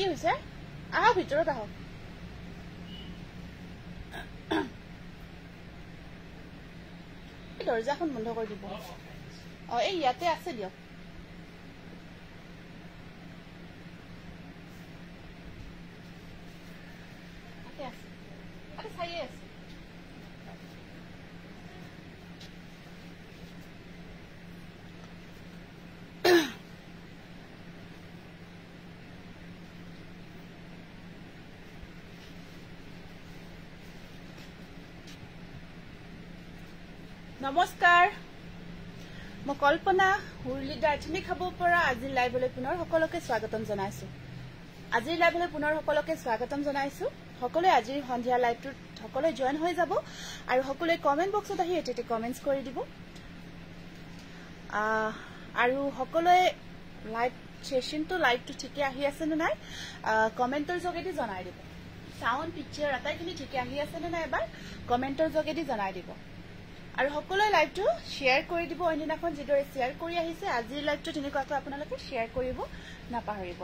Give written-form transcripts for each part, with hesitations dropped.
কি হৈছে আহক ভিতৰত আহক দৰজাখন বন্ধ কৰে দিব এই ইয়াতে আছে দিয়ক চাইয়ে আছে নমস্কাৰ মই কল্পনা হুৰলি দাৰ্থিনী খাব পৰা আজিৰ লাইভলৈ পুনৰ সকলোকে স্বাগতম জনাইছো আজিৰ লাইভলৈ পুনৰ সকলোকে স্বাগতম জনাইছো সকলোৱে আজিৰ সন্ধিয়া লাইভটোত সকলোৱে জয়েন হৈ যাব আৰু সকলোৱে কমেন্ট বক্সত আহি এটেটে কমেন্টছ কৰি দিব আৰু সকলোৱে লাইভ সেশনটো লাইভটো ঠিকে আহি আছে নে নাই কমেন্টৰ যোগেদি জনাই দিব সাউন্ড পিকচাৰ আটাইখিনি ঠিকে আহি আছে নে নাই এবাৰ কমেন্টৰ যোগেদি জনাই দিব আৰু সকলোৱে লাইভটো শেয়াৰ কৰি দিব অন্যদিনাখন যিদৰে শেয়াৰ কৰি আহিছে আজিৰ লাইভটো তেনেকুৱাকৈ আপোনালোকে শেয়াৰ কৰিব নাপাহৰিব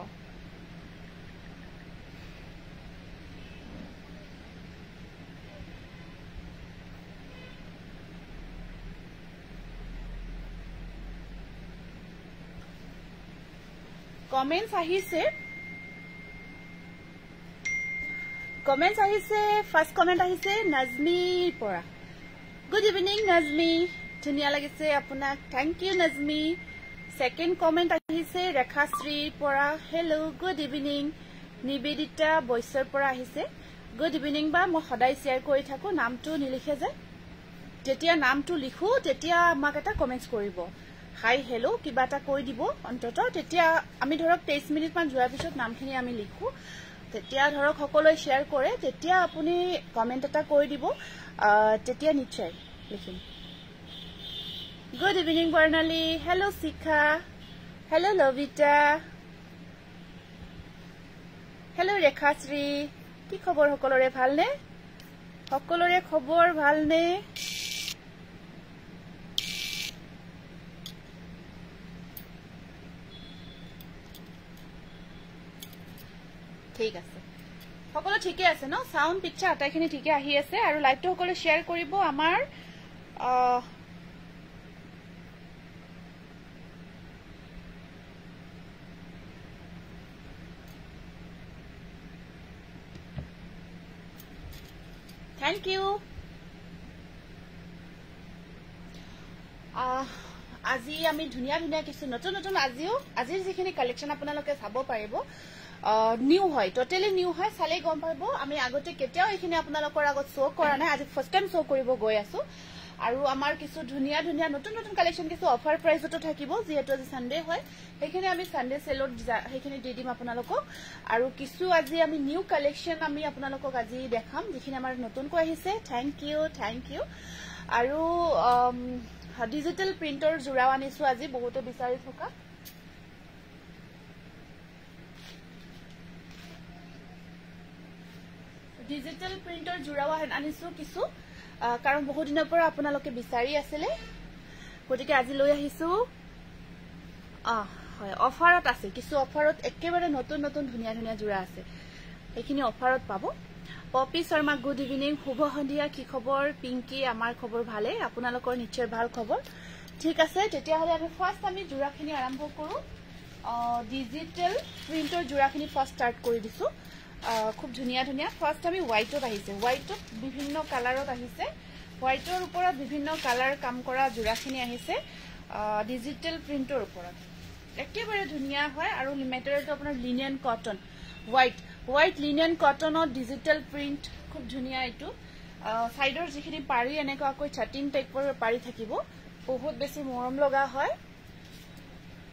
কমেন্টস আহিছে ফাৰ্স্ট কমেন্ট আহিছে নাজমিৰ পৰা গুড ইভিনিং নাজমি ধুনিয়া লাগিছে আপোনাক thank you Najmi second comment আহিছে ৰেখাশ্ৰীৰ পৰা হেল্ল গুড ইভিনিং নিবেদিতা বৈশ্যৰ পৰা আহিছে গুড ইভিনিং বা মই সদায় শেয়াৰ কৰি থাকো নামটো নিলিখে যে যেতিয়া নামটো লিখো তেতিয়া আমাক এটা কমেন্টস কৰিব হাই হেল্ল কিবা এটা কৈ দিব অন্তত তেতিয়া আমি ধৰক 23 মিনিট মান যোৱাৰ পিছত নামখিনি আমি লিখো তেতিয়া ধৰক সকলোৱে শেয়াৰ কৰে তেতিয়া আপুনি কমেন্ট এটা কৈ দিব তেতিয়া নিশ্চয় লিখিম গুড ইভিনিং বৰ্ণালী হেল্ল শিখা হেল্ল লভিতা হেল্ল ৰেখাশ্ৰী কি খবৰ সকলোৰে ভালনে সকলোৰে খবৰ ভালনে ঠিক আছে সকলো ঠিকে আছে ন সাউন্ড পিকচাৰ আটাইখিনি ঠিকে আহি আছে আৰু লাইভটো সকলো শেয়াৰ কৰিব আমাৰ থ্যাংক ইউ আজি আমি ধুনিয়া ধুনিয়া কিছু নতুন নতুন আজিৰ যিখিনি কালেকশন আপোনালোকে চাব পাৰিব নিউ হয় টোটালি নিউ হয় চালে গম পাব আমি আগতে কেতিয়াও এইখিনি আপোনালোকৰ আগত শো কৰা নাই আজি ফাৰ্স্ট টাইম শো কৰিব গৈ আছো আৰু আমাৰ কিছু ধুনিয়া ধুনিয়া নতুন নতুন কালেকশন কিছু অফাৰ প্ৰাইজতো থাকিব যেহেতু আজি সানডে হয় সেইখিনি আমি সানডে সেলত সেইখিনি দি দিম আপোনালোকক আৰু কিছু আজি আমি নিউ কালেকশন আমি আপোনালোকক আজি দেখাম যিখিনি আমাৰ নতুনকৈ আহিছে থ্যাংক ইউ আৰু ডিজিটাল প্ৰিন্টৰ জোৰাও আনিছো আজি বহুতে বিচাৰি থকা ডিজিটাল প্ৰিন্টৰ জোৰাও আনিছো কিছু কাৰণ বহু দিনৰ পৰা আপোনালোকে বিচাৰি আছিলে গতিকে আজি লৈ আহিছো হয় অফাৰত আছে কিছু অফাৰত একেবাৰে নতুন নতুন ধুনিয়া ধুনিয়া জোৰা আছে এইখিনি অফাৰত পাব পপি শৰ্মা গুড ইভিনিং শুভ সন্ধিয়া কি খবৰ পিংকি আমাৰ খবৰ ভালে আপোনালোকৰ নিশ্চয় ভাল খবৰ ঠিক আছে তেতিয়া হলে আমি ফাৰ্স্ট আমি জোৰাখিনি আৰম্ভ কৰো ডিজিটাল প্ৰিন্টৰ জোৰাখিনি ফাৰ্স্ট স্টাৰ্ট কৰি দিছো খুব ধুনিয়া ধুনিয়া ফাৰ্স্ট আমি হোৱাইটত আহিছে হোৱাইটত বিভিন্ন কালাৰত আহিছে হোৱাইটৰ ওপৰত বিভিন্ন কালাৰ কাম কৰা জোৰাখিনি আহিছে ডিজিটাল প্ৰিন্টৰ ওপৰত একেবাৰে ধুনিয়া হয় আৰু মেটেৰিয়েলটো আপোনাৰ লিনিয়ন কটন হোৱাইট লিনিয়ন কটনত ডিজিটাল প্ৰিন্ট খুব ধুনিয়া এটো সাইডৰ যিখিনি পাৰি এনেকৈ ছাটিন টাইপৰ পাৰি থাকিব বহুত বেছি মৰম লগা হয়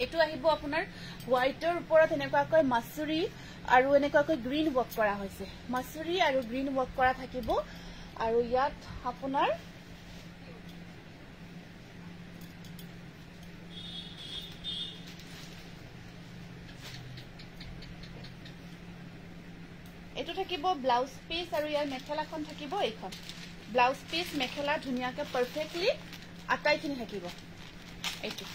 এটো আহিব আপোনাৰ হোৱাইটৰ ওপৰত এনেকৈ মাছুৰী আৰু এনেকৈ গ্ৰীন ওয়াৰ্ক কৰা হৈছে মাছুৰী আৰু গ্ৰীন ওয়াৰ্ক কৰা থাকিব আৰু ইয়াত আপোনাৰ এটো থাকিব ব্লাউজ পিস আৰু ইয়াৰ মেখেলাখন থাকিব এইখন ব্লাউজ পিস মেখেলা ধুনিয়াকৈ পাৰফেক্টলি আটাইখিনি থাকিব এইটো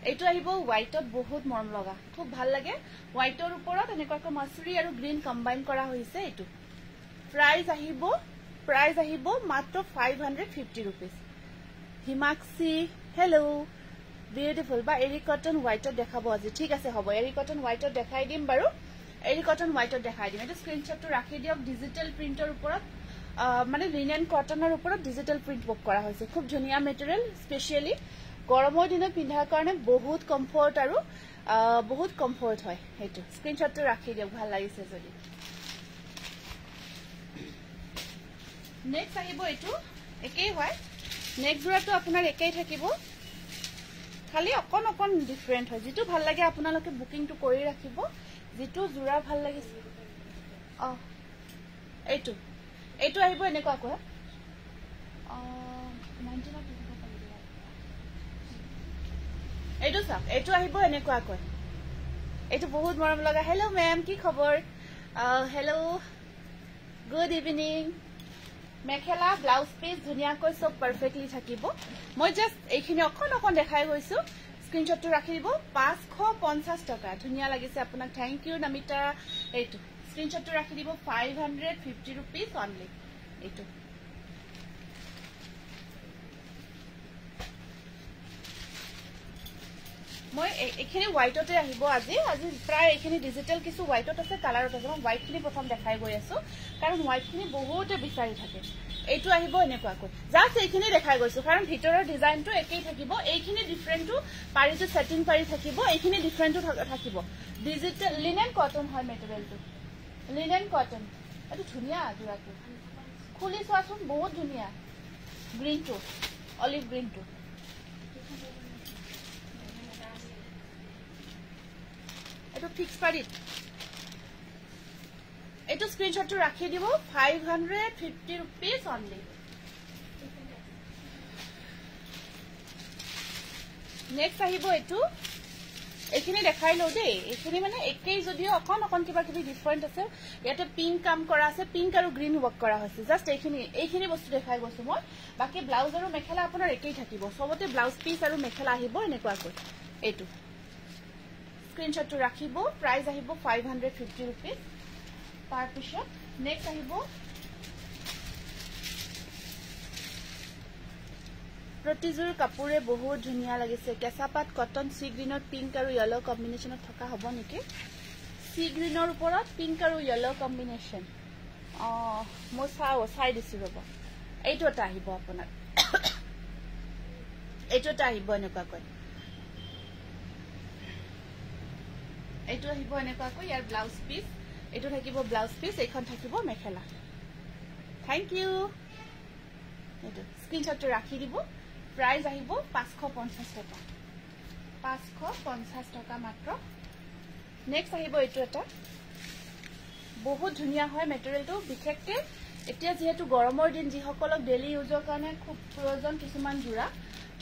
এইটো আহিব হোৱাইটত বহুত মৰম লগা খুব ভাল লাগে হোৱাইটৰ ওপৰত এনেকুৱাকৈ মাছৰি আৰু গ্ৰীণ কম্বাইন কৰা হৈছে এইটো প্ৰাইস আহিব মাত্ৰ 550 rupees হিমাক্সি হেল্ল' বিউটিফুল বা এৰি কটন হোৱাইটত দেখাব আজি ঠিক আছে হ'ব এৰি কটন হোৱাইটত দেখাই দিম বাৰু এৰি কটন হোৱাইটত দেখাই দিম এইটো স্ক্ৰীনশ্বটটো ৰাখি দিয়ক ডিজিটেল প্ৰিণ্টৰ ওপৰত মানে লিনেন কটনৰ ওপৰত ডিজিটেল প্ৰিণ্ট বুক কৰা হৈছে খুব ধুনীয়া মেটেৰিয়েল স্পেশালি গৰমৰ দিনত পিন্ধাৰ কাৰণে বহুত কমফৰ্ট আৰু বহুত কমফৰ্ট হয় এইটো স্ক্ৰীনশ্বটটো ৰাখি দিয়ক ভাল লাগিছে যদি নেক্সট আহিব এইটো একেই হয় নেক্সট জোৰাটো আপোনাৰ একেই থাকিব খালি অকণ ডিফাৰেণ্ট হয় যেটো ভাল লাগে আপোনালোকে বুকিংটো কৰি ৰাখিব যেটো জোৰা ভাল লাগিছে এইটো আহিব এনেকুৱাকৈ এইটো চাওক এইটো আহিব এনেকুৱাকৈ এইটো বহুত মৰম লগা হেল্ল' মেম কি খবৰ হেল্ল' গুড ইভিনিং মেখেলা ব্লাউজ পিস ধুনীয়াকৈ সব পাৰফেক্টলি থাকিব মই জাস্ট এইখিনি অকণ দেখাই গৈছো স্ক্ৰিনশটটো ৰাখি দিব 550 টকা ধুনীয়া লাগিছে আপোনাক থ্যাংক ইউ নমিতা এইটো স্ক্রিনশটটো ৰাখি দিব 550 rupees অনলি এইটো মই এইখিনি হোৱাইটতে আহিব আজি প্ৰায় এইখিনি ডিজিটেল কিছু হোৱাইটত আছে কালাৰত আছে মই হোৱাইটখিনি প্ৰথম দেখাই গৈ আছো কাৰণ হোৱাইটখিনি বহুতে বিচাৰি থাকে এইটো আহিব এনেকুৱাকৈ জাস্ট এইখিনি দেখাই গৈছো কাৰণ ভিতৰৰ ডিজাইনটো একেই থাকিব এইখিনি ডিফাৰেন্টটো পাৰিটো সেটিং পাৰি থাকিব এইখিনি ডিফাৰেন্টটো থাকিব ডিজিটেল লিনেন কটন হয় মেটেৰিয়েলটো লিনেন কটন এইটো ধুনীয়া জোৰাটো খুলি চোৱাচোন বহুত ধুনীয়া গ্ৰীনটো অলিভ গ্ৰীনটো এইটো ফিক্স পাৰিত এইটো স্ক্ৰিনশটটো ৰাখি দিব 550 rupees অনলি নেক্সট আহিব এইটো এইখিনি দেখাই লও দেই এইখিনি মানে একেই যদিও অকণ কিবা কিবি ডিফাৰেন্ট আছে ইয়াতে পিংক কাম কৰা আছে পিংক আৰু গ্ৰীণ ওয়াৰ্ক কৰা হৈছে জাস্ট এইখিনি বস্তু দেখাই গৈছো মই বাকি ব্লাউজ আৰু মেখেলা আপোনাৰ একেই থাকিব সবতে ব্লাউজ পিস আৰু মেখেলা আহিব এনেকুৱাকৈ এইটো স্ক্ৰিনশটটো ৰাখিব প্ৰাইস আহিব 550 rupees তাৰ পিছত নেক্সট আহিব প্ৰতিজোৰ কাপোৰে বহুত ধুনীয়া লাগিছে কেঁচাপাত কটন সি গ্ৰীনৰ পিংক আৰু য়েলো কম্বিনেশনত থকা হ'ব নেকি সি গ্ৰীনৰ ওপৰত পিংক আৰু য়েলো কম্বিনেশন মই চাই দিছো ৰব এইটো এটা আহিব আপোনাৰ এইটো এটা আহিব এনেকুৱাকৈ এইটো আহিব এনেকুৱাকৈ ইয়াৰ ব্লাউজ পিস এইটো থাকিব ব্লাউজ পিস এইখন থাকিব মেখেলা থ্যাংক ইউ এইটো স্ক্রিনশটটো ৰাখি দিব প্ৰাইস আহিব 550 টকা 550 টকা মাত্ৰ নেক্সট আহিব এইটো এটা বহুত ধুনীয়া হয় মেটেৰিয়েলটো বিশেষকৈ এতিয়া যেহেতু গৰমৰ দিন যিসকলক ডেইলি ইউজৰ কাৰণে খুব প্ৰয়োজন কিছুমান জোৰা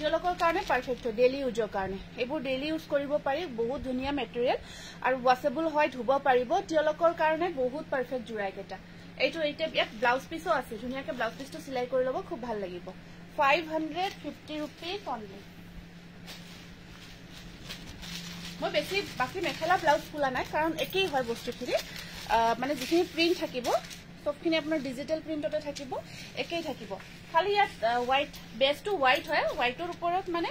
তেওঁলোকৰ কাৰণে পাৰফেক্ট হয় ডেইলি ইউজৰ কাৰণে এইবোৰ ডেইলি ইউজ কৰিব পাৰি বহুত ধুনীয়া মেটেৰিয়েল আৰু ওয়াশেবল হয় ধুব পাৰিব তেওঁলোকৰ কাৰণে বহুত পাৰফেক্ট জোৰা এটা এইটো ইয়াত ব্লাউজ পিসও আছে ধুনীয়াকৈ ব্লাউজ পিসটো সিলাই কৰি ল'ব খুব ভাল লাগিব 550 rupees অনলি মই বেছি বাকি মেখেলা ব্লাউজ খোলা নাই কাৰণ একেই হয় বস্তুখিনি মানে যিখিনি প্ৰিন্ট থাকিব সবখিনি আপোনাৰ ডিজিটেল প্ৰিন্টতে থাকিব একেই থাকিব খালি ইয়াত হোৱাইট বেসটো হোৱাইট হয় হোৱাইটৰ ওপৰত মানে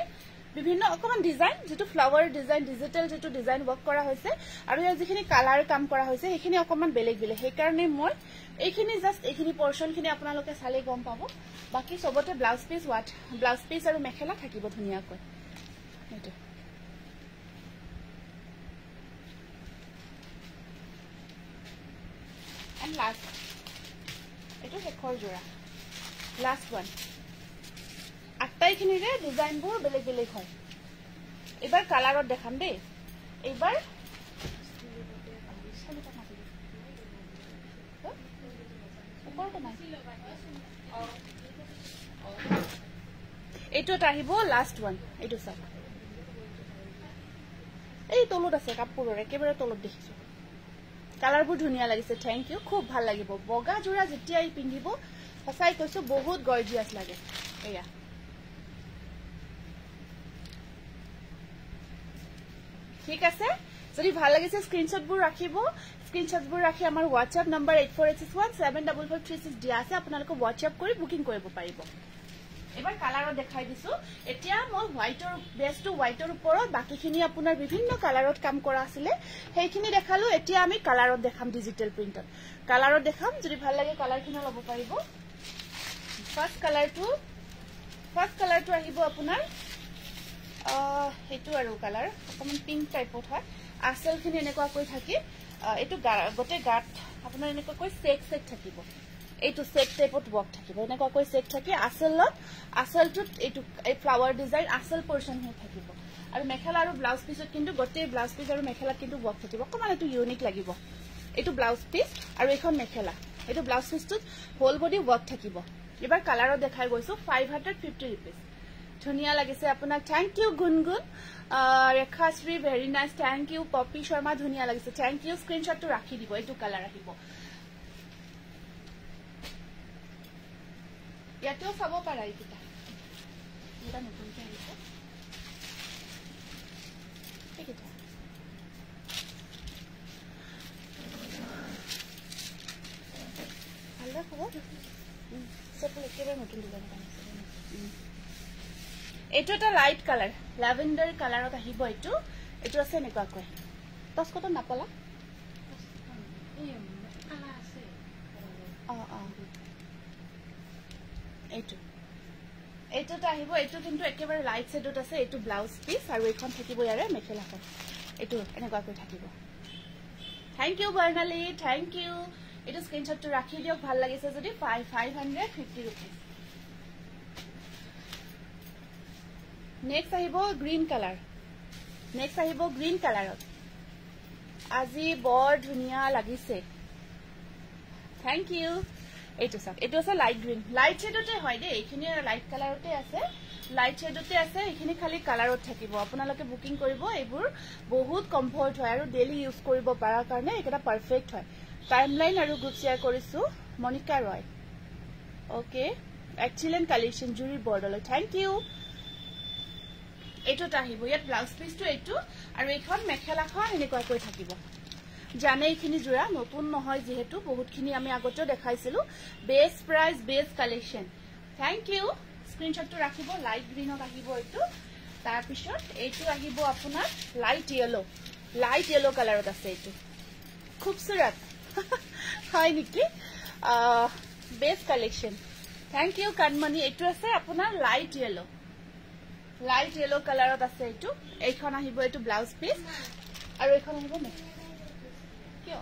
বিভিন্ন অকমান ডিজাইন যেটো ফ্লাৱাৰ ডিজাইন ডিজিটেল যেটো ডিজাইন ওয়াৰ্ক কৰা হৈছে আৰু ইয়াৰ যিখিনি কালাৰ কাম কৰা হৈছে সেইখিনি অকমান বেলেগ সেই কাৰণে মই এইখিনি জাস্ট এইখিনি পোৰশনখিনি আপোনালোকে চালে গম পাব বাকি সবতে ব্লাউজ পিস আৰু মেখেলা থাকিব ধুনীয়াকৈ এইটো এন্ড লাষ্ট এইটো শেষৰ জোৰা লাষ্ট ওয়ান আটাইখিনিৰে ডিজাইনবোৰ বেলেগ হয় এবাৰ কালাৰত দেখাম দেই এবাৰ এইটো এটা আহিব লাষ্ট ওয়ান এইটো চাওক এই তলত আছে কাপোৰৰ একেবাৰে তলত দেখিছো কালাৰবোৰ ধুনীয়া লাগিছে থ্যাংক ইউ খুব ভাল লাগিব বগা জোৰা যেতিয়া ই পিন্ধিব সঁচাই কৈছো বহুত গৰ্জিয়াছ লাগে এয়া ঠিক আছে যদি ভাল লাগিছে স্ক্ৰিনশ্বটবোৰ ৰাখিব স্ক্ৰিনশ্বটবোৰ ৰাখি আমাৰ WhatsApp নম্বৰ 8461744336 দিয়া আছে আপোনালোকে WhatsApp কৰি বুকিং কৰিব পাৰিব এবাৰ কালাৰত দেখাই দিছো এতিয়া মই হোৱাইটৰ বেসটো হোৱাইটৰ ওপৰত বাকিখিনি আপোনাৰ বিভিন্ন কালাৰত কাম কৰা আছিল সেইখিনি দেখালো এতিয়া আমি কালাৰত দেখাম ডিজিটাল প্ৰিন্টত কালাৰত দেখাম যদি ভাল লাগে কালাৰখিনি ল'ব পাৰিব ফাৰ্স্ট কালাৰটো আহিব আপোনাৰ হেতু আৰু কালাৰ অকমান পিংক টাইপত হয় আসলখিনি এনেকুৱা কৈ থাকি এটো গতে গাত আপোনাৰ এনেকুৱা কৈ চেক থাকিব এইটো চেক টাইপত ওয়াৰ্ক থাকিব এনেকুৱা কৈ চেক থাকি আসলটোত এইটো এই ফ্লাৱাৰ ডিজাইন আসল পোৰশন হৈ থাকিব আৰু মেখেলা আৰু ব্লাউজ পিছত কিন্তু গতে ব্লাউজ পিছ আৰু মেখেলা কিন্তু ওয়াৰ্ক থাকিব অকমান এটো ইউনিক লাগিব এইটো ব্লাউজ পিছ আৰু এখন মেখেলা এইটো ব্লাউজ পিছটোত হোল বডি ওয়াৰ্ক থাকিব এবাৰ কালাৰত দেখাই গৈছো 550 rupees ধুনিয়া লাগিছে আপোনাক thank you Gungun Rekhashree very nice thank you Popy Sharma ধুনিয়া লাগিছে থ্যাংক ইউ স্ক্ৰিনশ্বটটো ৰাখি দিব এইটো কালাৰ আহিব ইয়াতেও চাব পাৰা এইটা এটা নতুনকৈ আহিছে ঠিক আছে ভালদৰে খবৰ চব একেবাৰে নতুন ডিজাইন আনিছে এইটো এটা লাইট কালাৰ ল্যাভেণ্ডাৰ কালাৰত আহিব এইটো আছে এনেকুৱা কৈ টস কত নাপালা এইটোটা আহিব এইটো কিন্তু একেবাৰে লাইট শেডত আছে এইটো ব্লাউজ পিস আৰু এখন থাকিব ইয়াৰে মেখেলাখন এইটো এনেকুৱা কৈ থাকিব thank you Barnali thank U এইটো স্ক্ৰিনশ্বটটো ৰাখি দিয়ক ভাল লাগিছে যদি 550 rupees নেক্সট আহিব গ্ৰীন কালাৰত আজি বৰ ধুনিয়া লাগিছে থ্যাংক ইউ এইটো সব এইটো আছে লাইট গ্ৰীন লাইট শেডতে হয় দে এইখিনি লাইট কালাৰতে আছে লাইট শেডতে আছে এইখিনি খালি কালাৰত থাকিব আপোনালোকে বুকিং কৰিব এইবোৰ বহুত কমফৰ্ট হয় আৰু ডেইলি ইউজ কৰিব পাৰা কাৰণে এটা পাৰফেক্ট হয় টাইমলাইন আৰু গ্ৰুপ শেয়াৰ কৰিছো মনিকা ৰয় ওকে এক্সিলেন্ট কালেকশন জুৰি বৰ্ডলৈ থ্যাংক ইউ এইটোটা আহিব ইয়াত ব্লাউজ পিসটো এইটো আৰু এখন মেখেলাখন এনেকুৱা কৈ থাকিব জানে এইখিনি জোৰা নতুন নহয় যেহেতু বহুতখিনি আমি আগতেও দেখাইছিলো base price base collection thank you স্ক্ৰিনশটটো ৰাখিব লাইট গ্ৰীনত আহিব এইটো তাৰ পিছত এইটো আহিব আপোনাৰ লাইট ইয়েলো কালাৰত আছে এইটো খুবসুৰত হয় নেকি base collection thank U Kanmani এইটো আছে আপোনাৰ লাইট ইয়েলো কালাৰত আছে এইটো এইখন আহিব এইটো ব্লাউজ পিস আৰু এইখন আহিব মেখেলা কিয়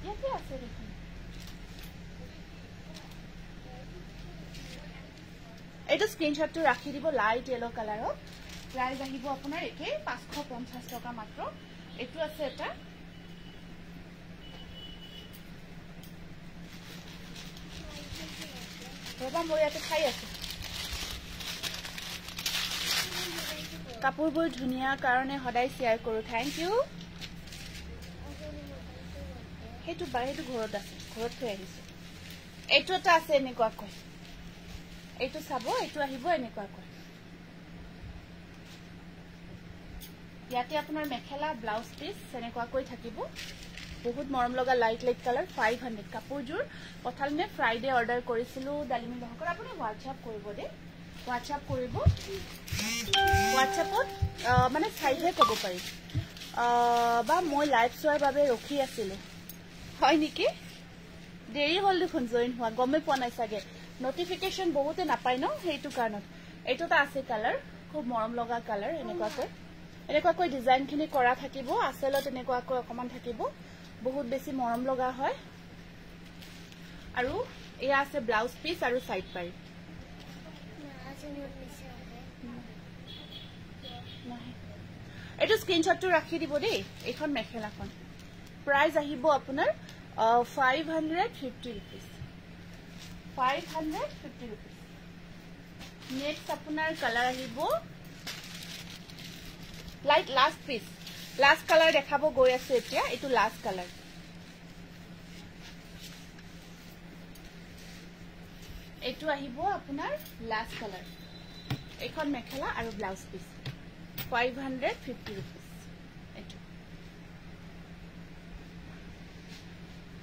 ইয়াতে আছে দেখোন এইটো স্ক্ৰিনশ্বটটো ৰাখি দিব লাইট ইয়েলো কালাৰত প্ৰাইস আহিব আপোনাৰ একে 550 টকা মাত্ৰ এইটো আছে এটা ৰবা মই ইয়াতে খাই আছো কাপোৰবোৰ ধুনিয়া কাৰণে সদায় শেয়াৰ কৰো থ্যাংক ইউ হেতু ঘৰত আছে ঘৰত থৈ আহিছো এইটো এটা আছে এনেকুৱা কৈ এইটো চাব এইটো আহিব এনেকুৱা কৈ ইয়াতে আপোনাৰ মেখেলা ব্লাউজ পিস এনেকুৱা কৈ থাকিব বহুত মৰম লগা লাইট কালাৰ 500 কাপোৰজোৰ পঠালনে ফ্ৰাইডে অৰ্ডাৰ কৰিছিলো ডালিমি বহকৰ আপুনি WhatsApp কৰিব দে WhatsApp কৰিব WhatsAppত মানে চাইহে ক'ব পাৰি বা মই লাইভ চোৱাৰ বাবে ৰখি আছিলো হয় নেকি দেৰি হল দেখোন জয়েন হোৱা গমে পোৱা নাই সাগে নোটিফিকেশন বহুতে নাপায় ন হেতু কাৰণত এইটোটা আছে কালাৰ খুব মৰম লগা কালাৰ এনেকুৱা কৈ ডিজাইনখিনি কৰা থাকিব আসলত এনেকুৱা কৈ অকমান থাকিব বহুত বেছি মৰম লগা হয় আৰু এয়া আছে ব্লাউজ পিস আৰু সাইড পাৰি এইটো স্ক্ৰিনশ্বটটো ৰাখি দিব দেই এইখন মেখেলাখন প্ৰাইস আহিব আপোনাৰ 550 rupees 550 rupees নেক্সট আপোনাৰ কালাৰ আহিব লাইট লাষ্ট কালাৰ দেখাব গৈ আছে এতিয়া এইটো লাষ্ট কালাৰ এইটো আহিব আপোনাৰ লাষ্ট কালাৰ এখন মেখেলা আৰু blouse piece 550 rupees. Eto.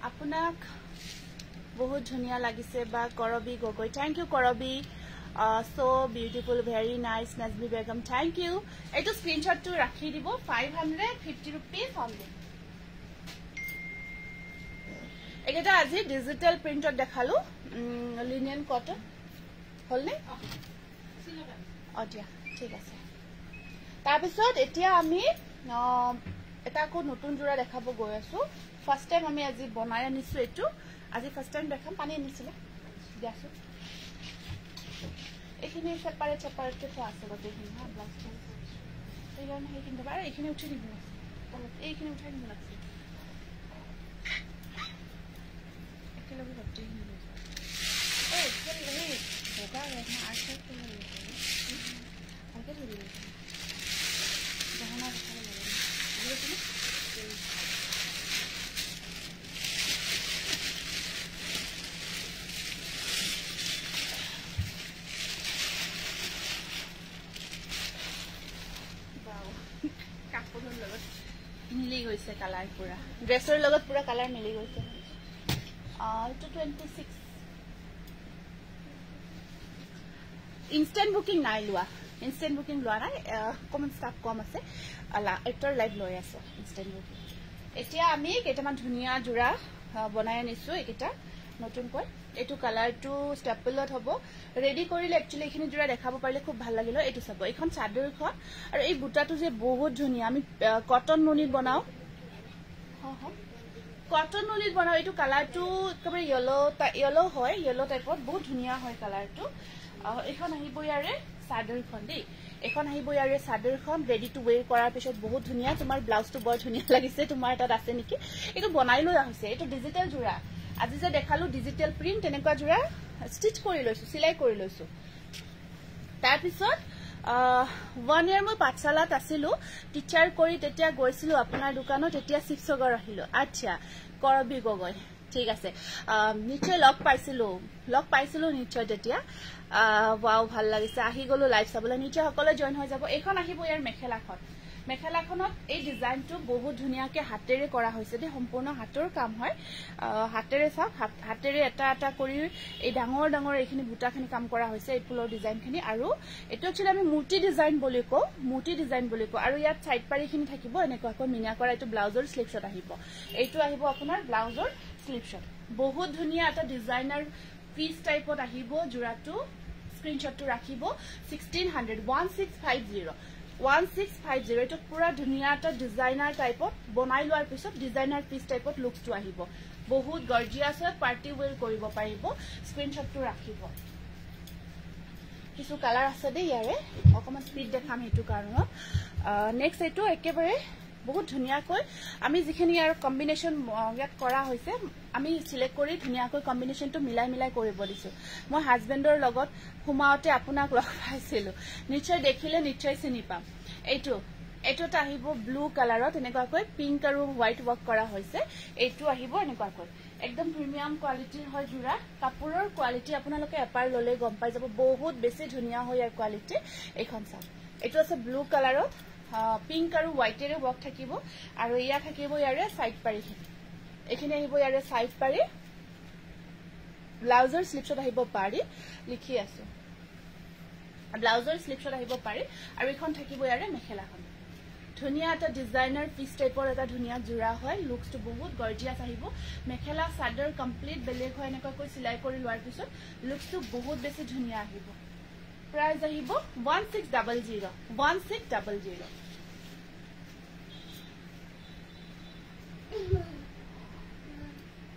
Apunak বহুত ধুনিয়া লাগিছে বা Karabi Gogoi thank you Karabi so beautiful very nice Nazmi Begum thank you eto screenshot to rakhi dibo 550 rupees only eketa aji digital print ot dekhalu linen cotton holne odia thik ase tar bisot etia ami eta ko notun jura dekhabo goi asu first time ami aji banai anisu etu আজি first time দেখাম পানি নিছিলে দিয়াছো এখানে separate কে তো আছে গতে এখানে হ্যাঁ ব্লাউজ এই কারণে এই কিন্তু আর এখানে উঠে দিব এইখানে উঠাই দিব লাগছে একলগে হচ্ছে নিয়ে এই চল এই বোকা রে না আশা করে আগে ধরে জানা ভালো লাগে বুঝলে মিলি গৈছে কালার পুরা ড্রেসের লগত পুরা কালার মিলি গৈছে to 26 ইনস্ট্যান্ট বুকিং নাই লোৱা ইনস্ট্যান্ট বুকিং লোৱা নাই কমন স্টাফ কম আছে আলা এক্টৰ লাইভ লৈ আছে ইনস্ট্যান্ট বুকিং এতিয়া আমি কেটামান ধুনিয়া জোৰা বনাই আনিছো এটা নতুন কই এটু কালার টু স্টেপলত হবো রেডি করিলে एक्चुअली এখানে জোড়া দেখাবো পারলে খুব ভাল লাগিল এটু সব এখন চাদর খন আর এই বুটাটো যে বহুত ধুনিয়া আমি কটন নুনি বনাও কটন নুনি বনাও এটু কালার টু কবে ইয়েলো হয় ইয়েলো টাইপত বহুত ধুনিয়া হয় কালার টু এখন আহিব ইয়ারে চাদর খন দেই এখন আহিব ইয়ারে চাদর খন রেডি টু ওয়্যার করার পিছত বহুত ধুনিয়া তোমার ব্লাউজ টু বৰ ধুনিয়া লাগিছে তোমার তাত আছে নেকি এটু বনাই লৈ আহিছে এটু ডিজিটাল জোড়া আজি যে দেখালো ডিজিটাল প্রিন্ট এনেকুৱা জোড়া স্টিচ কৰি লৈছো সিলাই কৰি লৈছো তাৰ পিছত 1 ইয়াৰ মই পাঠশালাত আছিলো টিচাৰ কৰি তেতিয়া গৈছিলো আপোনাৰ দোকানত তেতিয়া শিক্ষকৰ আহিলো আচ্ছা কৰবি গগৈ ঠিক আছে নিশ্চয় লগ পাইছিলো নিশ্চয় তেতিয়া ওয়াও ভাল লাগিছে আহি গলো লাইভ চাবলৈ নিশ্চয় সকলে জয়েন হৈ যাব এখন আহিব ইয়াৰ মেখেলাখনত এই ডিজাইনটো বহুত ধুনিয়াকে হাতেৰে কৰা হৈছে দে সম্পূৰ্ণ হাতৰ কাম হয় হাতেৰে চাওক হাতেৰে এটা এটা কৰি এই ডাঙৰ এইখিনি বুটাখিনি কাম কৰা হৈছে এই ফুলৰ ডিজাইনখিনি আৰু এটো ছিল আমি মূৰ্তি ডিজাইন বুলি কও আৰু ইয়াত সাইড পাৰিখিনি থাকিব এনেকুৱাকৈ মিনা কৰা এটো ব্লাউজৰ স্লিপছত আহিব এইটো আহিব আপোনাৰ ব্লাউজৰ স্লিপছত বহুত ধুনিয়া এটা ডিজাইনাৰ পিস টাইপত আহিব জোৰাটো স্ক্ৰিনশ্বটটো ৰাখিব 1650 এটো পুৰা ধুনিয়া এটা ডিজাইনাৰ টাইপত বনাই লোৱাৰ পিছত ডিজাইনাৰ পিস টাইপত লুকস টু আহিব বহুত গৰ্জিয়াস হয় পাৰ্টি ওয়্যাৰ কৰিব পাৰিব স্ক্ৰিনশটটো ৰাখিব কিছু কালাৰ আছে দে ইয়াৰে অকমান স্পিড দেখাম হেতু কাৰণ নেক্সট এটো একেবাৰে বহুত ধুনিয়াকৈ আমি যিখিনি আৰু কম্বিনেশন ইয়াত কৰা হৈছে আমি সিলেক্ট কৰি ধুনিয়াকৈ কম্বিনেশনটো মিলাই কৰিব দিছো মই হাজবেন্ডৰ লগত হুমাওতে আপোনাক লগ পাইছিলো নিশ্চয় দেখিলে নিশ্চয় চিনি পাম এটোটা আহিব ব্লু কালাৰত এনেকুৱাকৈ পিংক আৰু হোৱাইট ওয়াৰ্ক কৰা হৈছে এটো আহিব এনেকুৱাকৈ একদম প্ৰিমিয়াম কোয়ালিটিৰ হয় জোৰা কাপোৰৰ কোয়ালিটি আপোনালোকে এপাৰ ললে গম পাই যাব বহুত বেছি ধুনিয়া হয় ইয়াৰ কোয়ালিটি এখন চাওক এটো আছে ব্লু কালাৰত পিংক আৰু হোৱাইটেৰে ওয়াৰ্ক থাকিব আৰু ইয়া থাকিব ইয়াৰে সাইড পাৰিখিনি এখিনি আহিব ইয়াৰে সাইড পাৰি ব্লাউজৰ স্লিপছত আহিব পাৰি লিখি আছো ব্লাউজৰ স্লিপছত আহিব পাৰি আৰু এখন থাকিব ইয়াৰে মেখেলাখন ধুনিয়া এটা ডিজাইনাৰ পিস টাইপৰ এটা ধুনিয়া জোৰা হয় লুকসটো বহুত গৰ্জিয়াস আহিব মেখেলা চাদৰ কমপ্লিট বেলেগ হয় এনেকৈ সিলাই কৰি লোৱাৰ পিছত লুকসটো বহুত বেছি ধুনিয়া আহিব প্ৰাইস আহিব 1600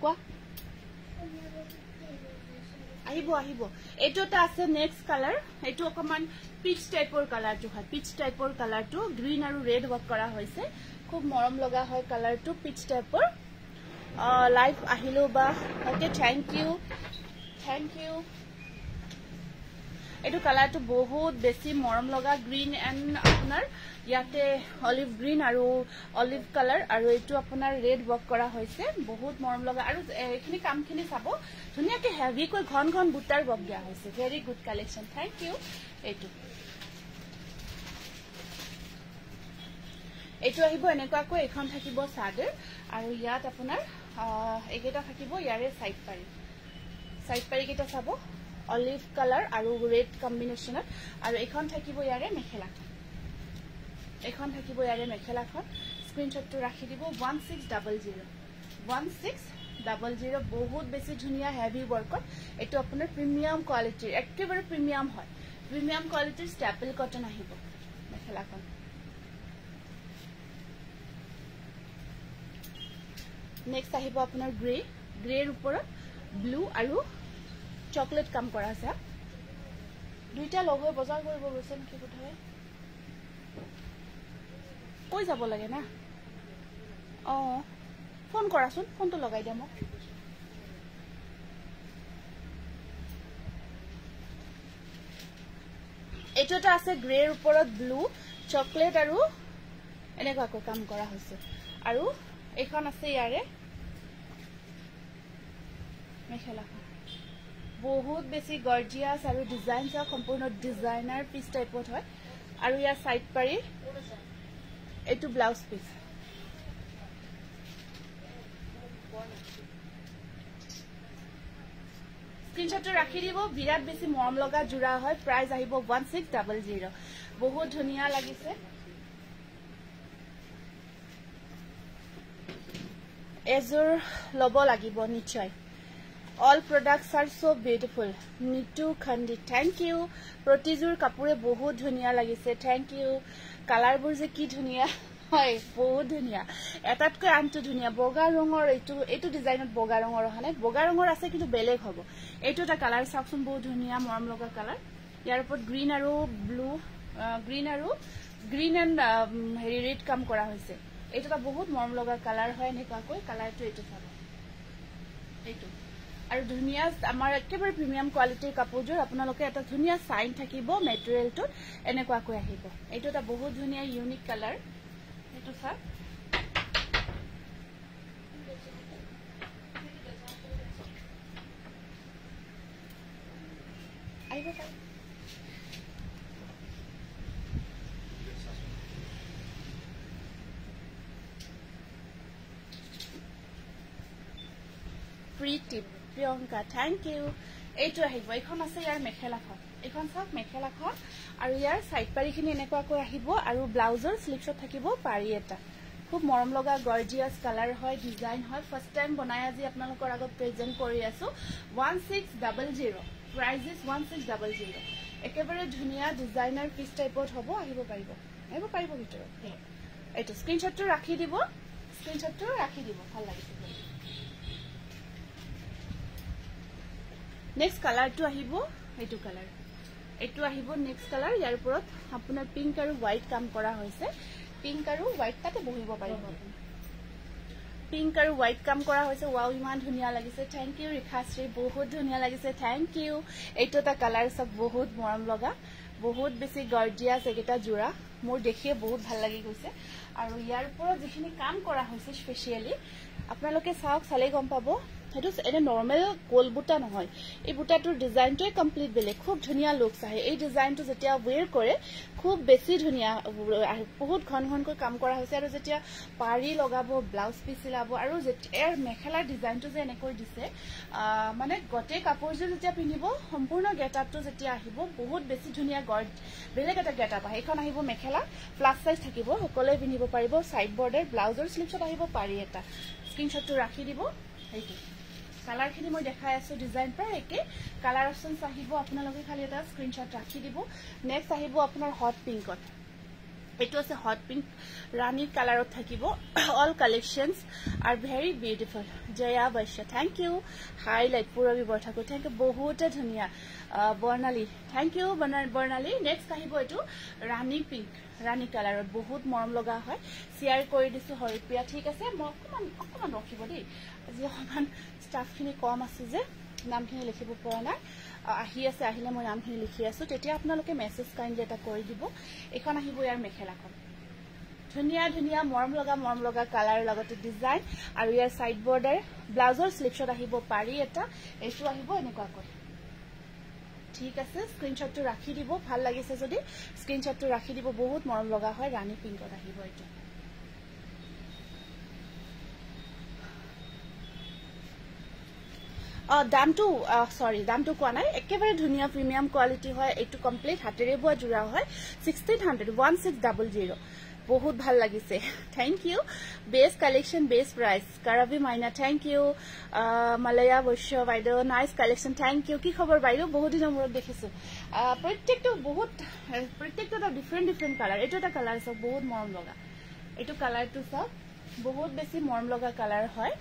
কোৱা আহিব এটোটা আছে নেক্সট কালাৰ এটো অকমান পিচ টাইপৰ কালাৰটো হয় পিচ টাইপৰ কালাৰটো গ্ৰীন আৰু ৰেড ওয়াৰ্ক কৰা হৈছে খুব মৰম লগা হয় কালাৰটো পিচ টাইপৰ লাইভ আহিলো বা ওকে থ্যাংক ইউ এটো কালাৰটো বহুত বেছি মৰম লগা গ্ৰীন এন্ড আপোনাৰ ইয়াতে অলিভ গ্ৰীন আৰু অলিভ কালাৰ আৰু এটো আপোনাৰ ৰেড ওয়াৰ্ক কৰা হৈছে বহুত মৰম লগা আৰু এখিনি কামখিনি চাব ধুনিয়াকে হেভি কৈ ঘন বুটাৰ ওয়াৰ্ক দিয়া হৈছে very good collection thank you এটো এইটো আহিব এনেকুৱাকৈ এখন থাকিব চাদৰ আৰু ইয়াত আপোনাৰ এইকেইটা থাকিব ইয়াৰে সাইড পাৰি কেইটা চাব অলিভ কালাৰ আৰু ৰেড কম্বিনেশনত আৰু এখন থাকিব ইয়াৰে মেখেলাখন স্ক্ৰিনশ্বটটো ৰাখি দিব 1600 বহুত বেছি ধুনিয়া হেভি ওয়াৰ্কত এটো আপোনাৰ প্ৰিমিয়াম কোৱালিটিৰ একেবাৰে প্ৰিমিয়াম হয় প্ৰিমিয়াম কোৱালিটিৰ ষ্টেপল কটন আহিব মেখেলাখন নেক্সট আহিব আপোনাৰ গ্ৰেৰ ওপৰত ব্লু আৰু চকলেট কাম কৰা আছে দুইটা লগ হৈ বজাৰ কৰিব গৈছে নেকি কোঠাই কৈ যাব লাগে না ফোন কৰাচোন ফোনটো লগাই দিয়া মোক এটোটা আছে গ্ৰেৰ ওপৰত ব্লু চকলেট আৰু এনেকুৱাকৈ কাম কৰা হৈছে আৰু এখন আছে ইয়াৰে মেখেলাখন বহুত বেছি গৰ্জিয়াস আৰু ডিজাইন সম্পূৰ্ণ ডিজাইনাৰ পিস টাইপত হয় আৰু ইয়াৰ সাইড পাৰি এটো ব্লাউজ পিস স্ক্ৰিনশটটো ৰাখি দিব বিৰাট বেছি মৰম লগা জোৰা হয় প্ৰাইস আহিব 1600 বহুত ধুনিয়া লাগিছে এজোৰ লব লাগিব নিশ্চয় All products are so beautiful. Nitu Khandi, thank you. Protizur kapure bahut dhuniya lagise. Thank you. Color bur je ki dhuniya. Hoy, bahut dhuniya. Etat koi antu dhuniya. Boga rongor etu designot boga rongor hane. Boga rongor ase kintu beleg hobo. Etu ta color saksun bahut dhuniya moram loga color. Yar upor green aru blue, green and heri red kam kora hoise. Etu ta bahut moram loga color hoy enika koi color tu etu sabo. Etu আৰু ধুনিয়া আমাৰ একেবাৰে premium কোৱালিটিৰ কাপোৰজোৰ আপোনালোকে এটা ধুনিয়া sign থাকিব মেটেৰিয়েলটো এনেকুৱাকৈ আহিব এইটো এটা বহুত ধুনিয়া ইউনিক কালাৰ এইটো স্যাৰ আহিব স্যাৰ ফ্ৰী টিপ প্ৰিয়ংকা থ্যাংক ইউ এইটো আহিব এখন আছে ইয়াৰ মেখেলাখন এখন সব মেখেলাখন আৰু ইয়াৰ সাইড পাৰিখিনি এনেকুৱাকৈ আহিব আৰু ব্লাউজৰ স্লিভছত থাকিব পাৰি এটা খুব মৰম লগা গৰ্জিয়াস কালাৰ হয় ডিজাইন হয় ফাৰ্স্ট টাইম বনাই আজি আপোনালোকৰ আগত প্ৰেজেন্ট কৰি আছো 1600 প্ৰাইস ইজ 1600 একেবাৰে ধুনিয়া ডিজাইনাৰ পিস টাইপত হ'ব আহিব পাৰিব ভিতৰত এইটো স্ক্ৰিনশ্বটটো ৰাখি দিব ভাল লাগিছে Next color to ahibo, etu color. Etu ahibo next color. Yar upor apunar pink aru white kam kora hoise. Pink aru white tate bohibo paribo. Pink aru white kam kora hoise. Wow, iman dhuniya lagise. Thank you, Rikhasri. Bahut dhuniya lagise. Thank you. Etu ta color sab bahut moram loga. Bahut besi gorgeous egeta jura. Mor dekhiye bahut bhal lagi goise. Aru yar upor jikhini kam kora hoise specially. Apnaloke saok sale gom pabo. হেতু এনে normal গোল বুটা নহয় এই বুটাটোৰ ডিজাইনটোই complete বেলে খুব ধুনিয়া looks আহে এই ডিজাইনটো যেতিয়া ওয়্যাৰ কৰে খুব বেছি ধুনিয়া বহুত ঘনকৈ কাম কৰা হৈছে আৰু যেতিয়া পাৰি লগাব ব্লাউজ পিস লাব আৰু যেতিয়া মেখেলাৰ ডিজাইনটো যে এনেকৈ দিছে মানে গটে কাপোৰজোৰ যেতিয়া পিন্ধিব সম্পূৰ্ণ গেটআপটো যেতিয়া আহিব বহুত বেছি ধুনিয়া বেলেগ এটা গেটআপ আহে এখন আহিব মেখেলা প্লাস সাইজ থাকিব সকলে পিন্ধিব পাৰিব সাইড বৰ্ডাৰ ব্লাউজৰ স্লিভছত আহিব পাৰি এটা স্ক্ৰিনশ্বটটো ৰাখি দিব এইটো কালাৰ খিনি মই দেখাই আছো ডিজাইন পৰা একে কালাৰ অপচনস আহিব আপোনালোকে খালি এটা স্ক্ৰিনশ্বট ৰাখি দিব নেক্সট আহিব আপোনাৰ হট পিংকত এটো আছে হট পিংক ৰাণী কালাৰত থাকিব all collections are very beautiful Jaya Baishya thank you highlight Purabi Borthakur thank you বহুত ধুনিয়া Barnali thank you Barnali next আহিব এটো ৰাণী পিংক ৰাণী কালাৰত বহুত মৰম লগা হয় শেয়াৰ কৰি দিছো হৰিপ্ৰিয়া ঠিক আছে মই অকমান ৰখিব দেই আজি অকমান স্টাফ খিনি কম আছে যে নামখিনি লিখিব পৰা নাই আহি আছে আহিলে মই নামখিনি লিখি আছো তেতিয়া আপোনালোকে মেসেজ কাইন্ডলি এটা কৰি দিব এখন আহিব ইয়াৰ মেখেলাখন ধুনিয়া মৰম লগা কালাৰ লগতে ডিজাইন আৰু ইয়াৰ সাইড বৰ্ডাৰ ব্লাউজৰ স্লিভছত আহিব পাৰি এটা এটো আহিব এনেকুৱাকৈ ঠিক আছে স্ক্ৰিনশ্বটটো ৰাখি দিব ভাল লাগিছে যদি স্ক্ৰিনশ্বটটো ৰাখি দিব বহুত মৰম লগা হয় ৰাণী পিংকত আহিব এটা দামটো সৰি দামটো কোৱা নাই একেবাৰে ধুনীয়া প্ৰিমিয়াম কোৱালিটি হয় এইটো কমপ্লিট হাতেৰে বোৱা জোৰা হয় 1600 1600 বহুত ভাল লাগিছে thank you base collection base price Karabi Maina thank you Malaya Baishya বাইদেউ নাইস কালেকশন থ্যাংক ইউ কি খবৰ বাইদেউ বহুত দিনৰ মূৰত দেখিছো প্ৰত্যেকটো ডিফাৰেন্ট কালাৰ এইটো এটা কালাৰ সব বহুত মৰম লগা এইটো কালাৰটো সব বহুত বেছি মৰম লগা কালাৰ হয়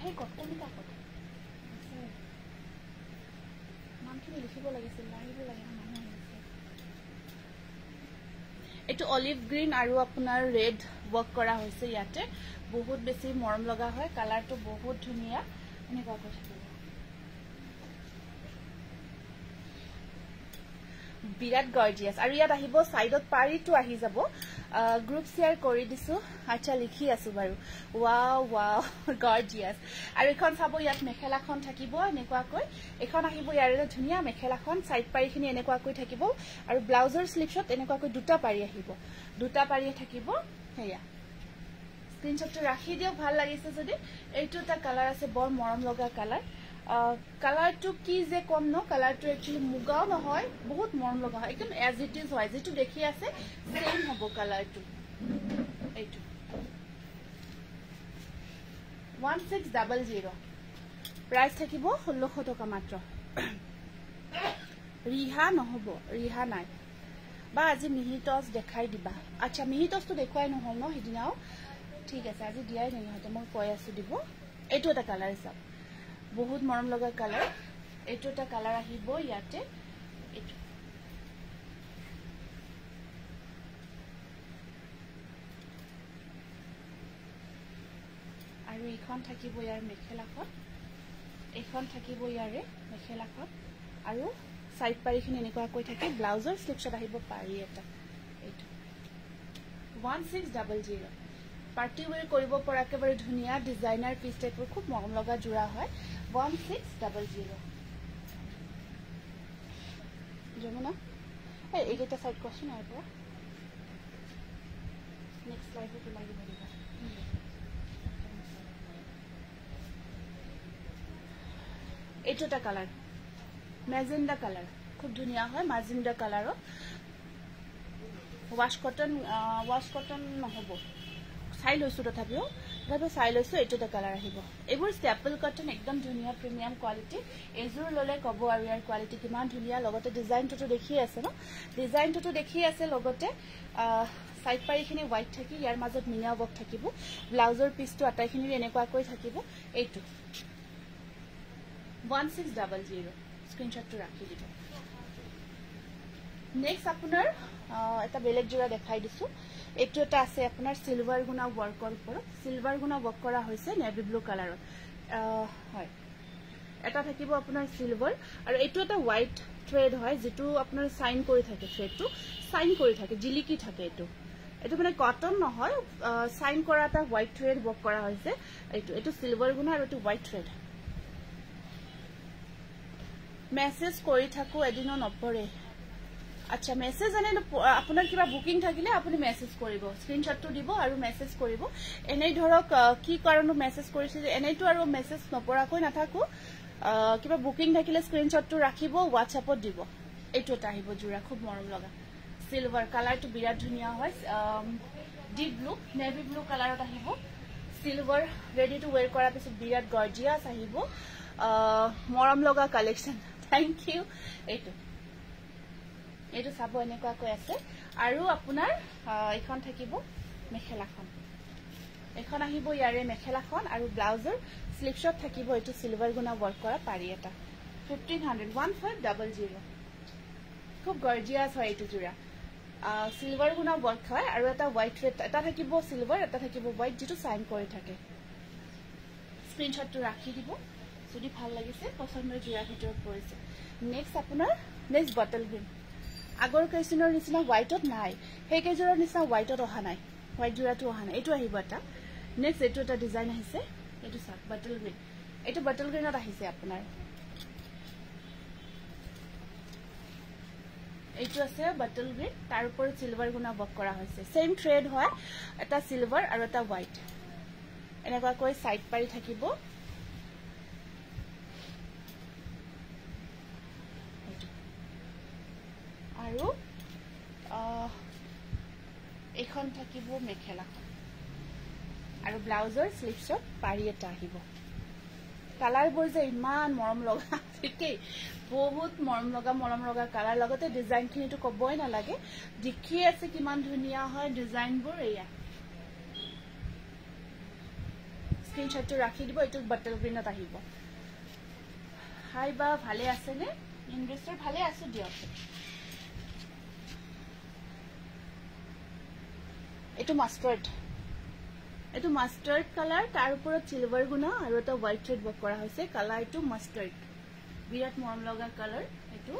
হেই কটনটা কত নামখিনি লিখিব লাগিছিল লাহিব লাগে এইটো অলিভ গ্ৰীণ আৰু আপোনাৰ ৰেড ওয়াৰ্ক কৰা হৈছে ইয়াতে বহুত বেছি মৰম লগা হয় কালাৰটো বহুত ধুনীয়া এনেকুৱা কৈছে বিৰাট গৰ্জিয়াস আৰু ইয়াত আহিব সাইডত পাৰিটো আহি যাব গ্ৰুপ শেয়াৰ কৰি দিছো আচ্ছা লিখি আছো বাৰু ওয়াও ওয়াও গৰ্জিয়াস আৰু এখন চাব ইয়াত মেখেলাখন থাকিব এনেকুৱাকৈ এখন আহিব ইয়াৰে ধুনীয়া মেখেলাখন সাইড পাৰিখিনি এনেকুৱাকৈ থাকিব আৰু ব্লাউজৰ স্লিপছত এনেকুৱাকৈ দুটা পাৰি আহিব দুটা পাৰি থাকিব হেয়া স্ক্ৰিনশ্বটটো ৰাখি দিও ভাল লাগিছে যদি এইটো এটা কালাৰ আছে বৰ মৰম লগা কালাৰ কালাৰটো কি যে কম ন কালাৰটো একচুয়ালি মুগাও নহয় বহুত মৰম লগা হয় একদম এজ ইট ইজ হয় যেটো দেখি আছে সেম হ'ব কালাৰটো এইটো 1600 প্ৰাইস থাকিব 1600 টকা মাত্ৰ ৰিহা নহব ৰিহা নাই বা আজি মিহিটস দেখাই দিবা আচ্ছা মিহিটসটো দেখুৱাই নহল ন হিদিনাও ঠিক আছে আজি দিয়াই নাই হতে মই কৈ আছো দিব এইটো এটা কালাৰ সব বহুত মৰম লগা কালাৰ এইটো এটা কালাৰ আহিব ইয়াতে এইটো আৰু এইখন থাকিব ইয়াৰ মেখেলাখন এইখন থাকিব ইয়াৰে মেখেলাখন আৰু সাইড পাৰিখিনি এনেকুৱাকৈ থাকে ব্লাউজৰ স্লিপছত আহিব পাৰি এটা এইটো 1600 পাৰ্টি ওয়্যাৰ কৰিব পৰা একেবাৰে ধুনীয়া ডিজাইনাৰ পিস টাইপৰ খুব মৰম লগা জোৰা হয় 1600 যমুনা এইটা সাইড কোশ্চেন আইব নেক্সট স্লাইডে তো লাগিব দিবা এইটো এটা কালাৰ ম্যাজেন্ডা কালাৰ খুব ধুনীয়া হয় ম্যাজেন্ডা কালাৰত ওয়াশ কটন নহব চাই লৈছো তথাপিও চাই লৈছো এইটো এটা কালাৰ আহিব এইবোৰ স্টেপল কটন একদম ধুনীয়া প্ৰিমিয়াম কোৱালিটি এজুৰ ললে কব আৰু ইয়াৰ কোৱালিটি কিমান ধুনীয়া লগতে ডিজাইনটো দেখি আছে ন ডিজাইনটো দেখি আছে লগতে সাইড পাৰিখিনি হোৱাইট থাকি ইয়াৰ মাজত মিনা ওয়াৰ্ক থাকিব ব্লাউজৰ পিসটো আটাইখিনি এনেকুৱাকৈ থাকিব এইটো 1600 স্ক্ৰিনশ্বটটো ৰাখি দিব নেক্সট আপোনাৰ এটা বেলেগ জোৰা দেখাই দিছো এইটো এটা আছে আপোনাৰ সিলভাৰ গুণা ওয়াৰ্কৰ ওপৰত সিলভাৰ গুণা ওয়াৰ্ক কৰা হৈছে নেভি ব্লু কালাৰত হয় এটা থাকিব আপোনাৰ সিলভাৰ আৰু এইটো এটা হোৱাইট থ্ৰেড হয় যেটো আপোনাৰ সাইন কৰি থাকে থ্ৰেডটো সাইন কৰি থাকে জিলিকি থাকে এইটো মানে কটন নহয় সাইন কৰা এটা হোৱাইট থ্ৰেড ওয়াৰ্ক কৰা হৈছে এইটো সিলভাৰ গুণা আৰু এইটো হোৱাইট থ্ৰেড মেসেজ কৰি থাকো এদিনো নপৰে আচ্ছা মেসেজ এনে আপোনাৰ কিবা বুকিং থাকিলে আপুনি মেসেজ কৰিব স্ক্ৰিনশ্বটটো দিব আৰু মেসেজ কৰিব এনে ধৰক কি কাৰণত মেসেজ কৰিছিল এনেটো আৰু মেসেজ নপৰাকৈ নাথাকো কিবা বুকিং থাকিলে স্ক্ৰিনশ্বটটো ৰাখিব WhatsAppত দিব এইটো এটা আহিব জোৰা খুব মৰম লগা সিলভাৰ কালাৰটো বিৰাট ধুনীয়া হয় ডিপ ব্লু নেভি ব্লু কালাৰত আহিব সিলভাৰ ৰেডি টু ওয়্যাৰ কৰা পিছত বিৰাট গৰ্জিয়াস আহিব মৰম লগা কালেকশন থ্যাংক ইউ এইটো চাব এনেকুৱাকৈ আছে আৰু আপোনাৰ এখন থাকিব মেখেলাখন এখন আহিব ইয়াৰে মেখেলাখন আৰু ব্লাউজৰ স্লিপছত থাকিব এইটো সিলভাৰ গুণা ওয়াৰ্ক কৰা পাৰি এটা 1500 খুব গৰ্জিয়াস হয় এইটো জোৰা সিলভাৰ গুণা ওয়াৰ্ক হয় আৰু এটা হোৱাইট থ্ৰেড এটা থাকিব সিলভাৰ এটা থাকিব হোৱাইট যেটো সাইন কৰি থাকে স্ক্ৰিনশ্বটটো ৰাখি দিব যদি ভাল লাগিছে পছন্দৰ জোৰা ভিতৰত পৰিছে নেক্সট আপোনাৰ নেক্সট বটল গ্ৰীণ আগৰ কেছনৰ নিচিনা হোৱাইটত নাই সেই কেজৰৰ নিচিনা হোৱাইটত অহা নাই হোৱাইট জোৰাটো অহা নাই এইটো আহিব এটা নেক্সট এইটো এটা ডিজাইন আহিছে এইটো চাক বটল গ্ৰীণ এইটো বটল গ্ৰীণত আহিছে আপোনাৰ এইটো আছে বটল গ্ৰীণ তাৰ ওপৰত সিলভাৰ গুণা ওয়াৰ্ক কৰা হৈছে সেম থ্ৰেড হয় এটা সিলভাৰ আৰু এটা হোৱাইট এনেকুৱাকৈ সাইড পাৰি থাকিব থাকিব মেখেলাখন আৰু ব্লাউজৰ স্লিভছত পাৰি এটা আহিব কালাৰবোৰ যে ইমান মৰম লগা ঠিকেই বহুত মৰম লগা কালাৰ লগতে ডিজাইনখিনিটো ক'বই নালাগে দেখি আছে কিমান ধুনীয়া হয় ডিজাইনবোৰ এয়া স্ক্ৰীনশ্বটটো ৰাখি দিব এইটো বটল গ্ৰীণত আহিব হাই বা ভালে আছেনে ইনভেষ্টৰ ভালে আছো দিয়ক এইটো মাষ্টাৰ্ড কালাৰ তাৰ ওপৰত চিলভাৰ গুণা আৰু এটা হোৱাইট থ্ৰেড ৱৰ্ক কৰা হৈছে কালাৰটো মাষ্টাৰ্ড বিৰাট মৰম লগা কালাৰ এইটো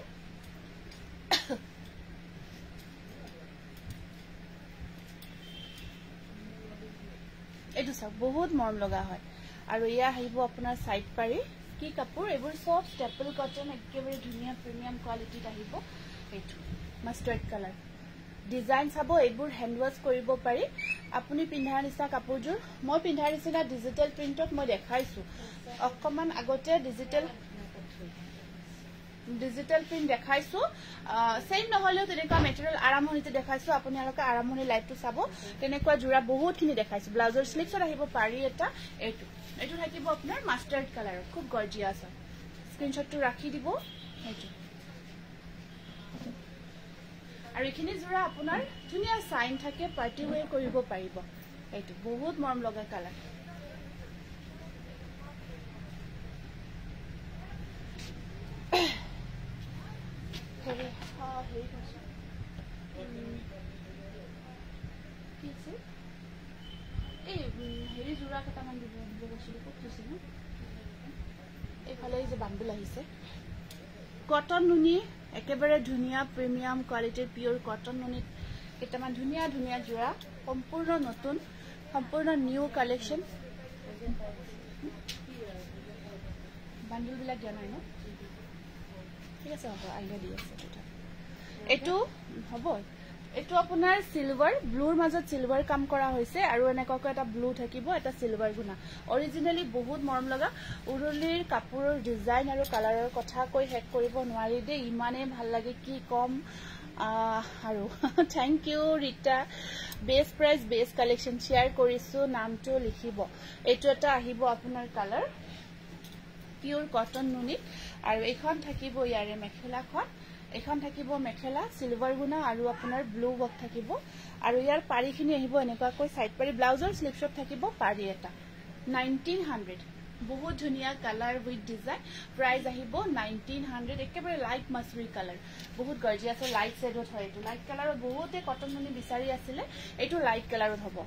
এইটো চাওক বহুত মৰম লগা হয় আৰু ইয়া আহিব আপোনাৰ সাইড পাৰি কি কাপোৰ এইবোৰ সব ষ্টেপল কটন একেবাৰে ধুনীয়া প্ৰিমিয়াম কোৱালিটিত আহিব এইটো মাষ্টাৰ্ড কালাৰ ডিজাইন চাব এইবোৰ হ্যান্ড ওয়াশ কৰিব পাৰি আপুনি পিন্ধাৰ নিচিনা কাপোৰযোৰ মই পিন্ধাৰ নিচিনা ডিজিটেল প্ৰিন্টত মই দেখাইছো অকমান আগতে ডিজিটেল প্ৰিন্ট দেখাইছো সেম নহলেও তেনেকুৱা মেটেৰিয়েল আৰামহনিতে দেখাইছো আপুনি আলোকে আৰামহনি লাইভটো চাব তেনেকুৱা জোৰা বহুতখিনি দেখাইছো ব্লাউজৰ স্লিভছত আহিব পাৰি এটা এইটো থাকিব আপোনাৰ মাষ্টাৰ্ড কালাৰ খুব গৰ্জিয়াছ হয় স্ক্ৰীনশ্বটটো ৰাখি দিব এইটো আৰু এখিনি জোৰা আপোনাৰ ধুনীয়া সাইন থাকে পাৰ্টি ওয়ে কৰিব পাৰিব এইটো বহুত মৰম লগা কালাৰ হেৰি জোৰা কেইটামান দিব গৈছিলো ক'ত থৈছিল এইফালে যে বান্দুল আহিছে কটন নুনি একেবাৰে ধুনীয়া প্ৰিমিয়াম কোৱালিটিৰ পিওৰ কটন নুনিত কেইটামান ধুনীয়া জোৰা সম্পূৰ্ণ নতুন সম্পূৰ্ণ নিউ কালেকশ্যন বান্দুলবিলাক দিয়া নাই ন ঠিক আছে হ'ব আইডিয়া দি আছে এইটো হ'ব এইটো আপোনাৰ সিলভাৰ ব্লুৰ মাজত সিলভাৰ কাম কৰা হৈছে আৰু এনেকৈ এটা ব্লু থাকিব এটা সিলভাৰ গুণা অৰিজিনালি বহুত মৰম লগা উৰুলিৰ কাপোৰৰ ডিজাইন আৰু কালাৰৰ কথা কৈ শেষ কৰিব নোৱাৰি দে ইমানে ভাল লাগে কি কম আৰু thank you Rita base price base collection share কৰিছো নামটো লিখিব এইটো এটা আহিব আপোনাৰ কালাৰ পিওৰ কটন নুনি আৰু এখন থাকিব ইয়াৰে মেখেলাখন এখন থাকিব মেখেলা সিলভাৰ গুণা আৰু আপোনাৰ ব্লু ৱৰ্ক থাকিব আৰু ইয়াৰ পাৰিখিনি আহিব এনেকুৱাকৈ সাইড পাৰি ব্লাউজৰ স্লিভছত থাকিব পাৰি এটা 1900 বহুত ধুনীয়া কালাৰ উইথ ডিজাইন প্ৰাইস আহিব 1900 একেবাৰে লাইট মাছৰি কালাৰ বহুত গৰ্জিয়াছ লাইট শেডত হয় এইটো লাইট কালাৰত বহুতে কটন নুনি বিচাৰি আছিলে এইটো লাইট কালাৰত হ'ব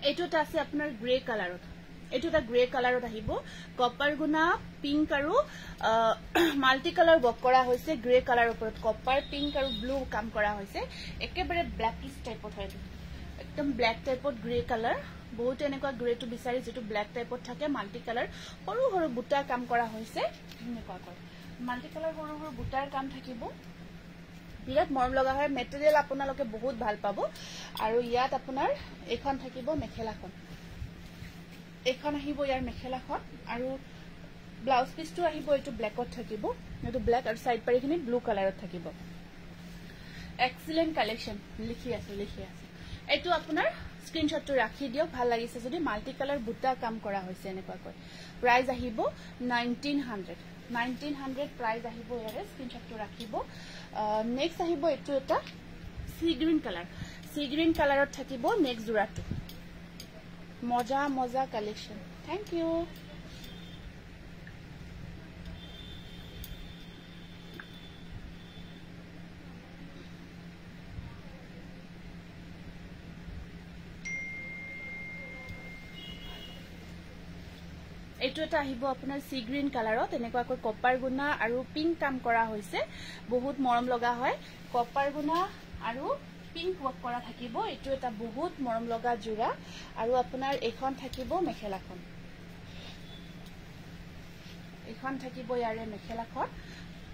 এইটো আছে আপোনাৰ গ্ৰে কালাৰত এইটো এটা গ্ৰে কালাৰত আহিব কপাৰ গুণা পিংক আৰু মাল্টি কালাৰ ৱৰ্ক কৰা হৈছে গ্ৰে কালাৰৰ ওপৰত কপাৰ পিংক আৰু ব্লু কাম কৰা হৈছে একেবাৰে ব্ল্যাকিশ টাইপত হয় একদম ব্ল্যাক টাইপত গ্ৰে কালাৰ বহুত এনেকুৱা গ্ৰেটো বিচাৰি যেটো ব্ল্যাক টাইপত থাকে মাল্টি কালাৰ সৰু সৰু বুটা কাম কৰা হৈছে এনেকুৱাকৈ মাল্টি কালাৰ সৰু সৰু বুটাৰ কাম থাকিব বিৰাট মৰম লগা হয় মেটেৰিয়েল আপোনালোকে বহুত ভাল পাব আৰু ইয়াত আপোনাৰ এখন থাকিব মেখেলাখন এখন আহিব ইয়াৰ মেখেলাখন আৰু ব্লাউজ পিসটো আহিব এইটো ব্ল্যাকত থাকিব এইটো ব্ল্যাক আৰু সাইড পাৰিখিনি ব্লু কালাৰত থাকিব এক্সিলেন্ট কালেকশন লিখি আছে এইটো আপোনাৰ স্ক্ৰীনশ্বটটো ৰাখি দিও ভাল লাগিছে যদি মাল্টি কালাৰ বুটা কাম কৰা হৈছে এনেকুৱাকৈ প্ৰাইস আহিব 1900 প্ৰাইস আহিব ইয়াৰে স্ক্ৰীনশ্বটটো ৰাখিব নেক্সট আহিব এইটো এটা সি গ্ৰীন কালাৰত থাকিব নেক্সট জোৰাটো মজা কালেকশন থ্যাংক ইউ এইটো এটা আহিব আপোনাৰ সি গ্ৰীন কালাৰত এনেকুৱাকৈ কপাৰ গুণা আৰু পিংক কাম কৰা হৈছে বহুত মৰম লগা হয় কপাৰ গুণা আৰু পিংক ৱৰ্ক কৰা থাকিব এইটো এটা বহুত মৰম লগা জোৰা আৰু আপোনাৰ এখন থাকিব মেখেলাখন এইখন থাকিব ইয়াৰে মেখেলাখন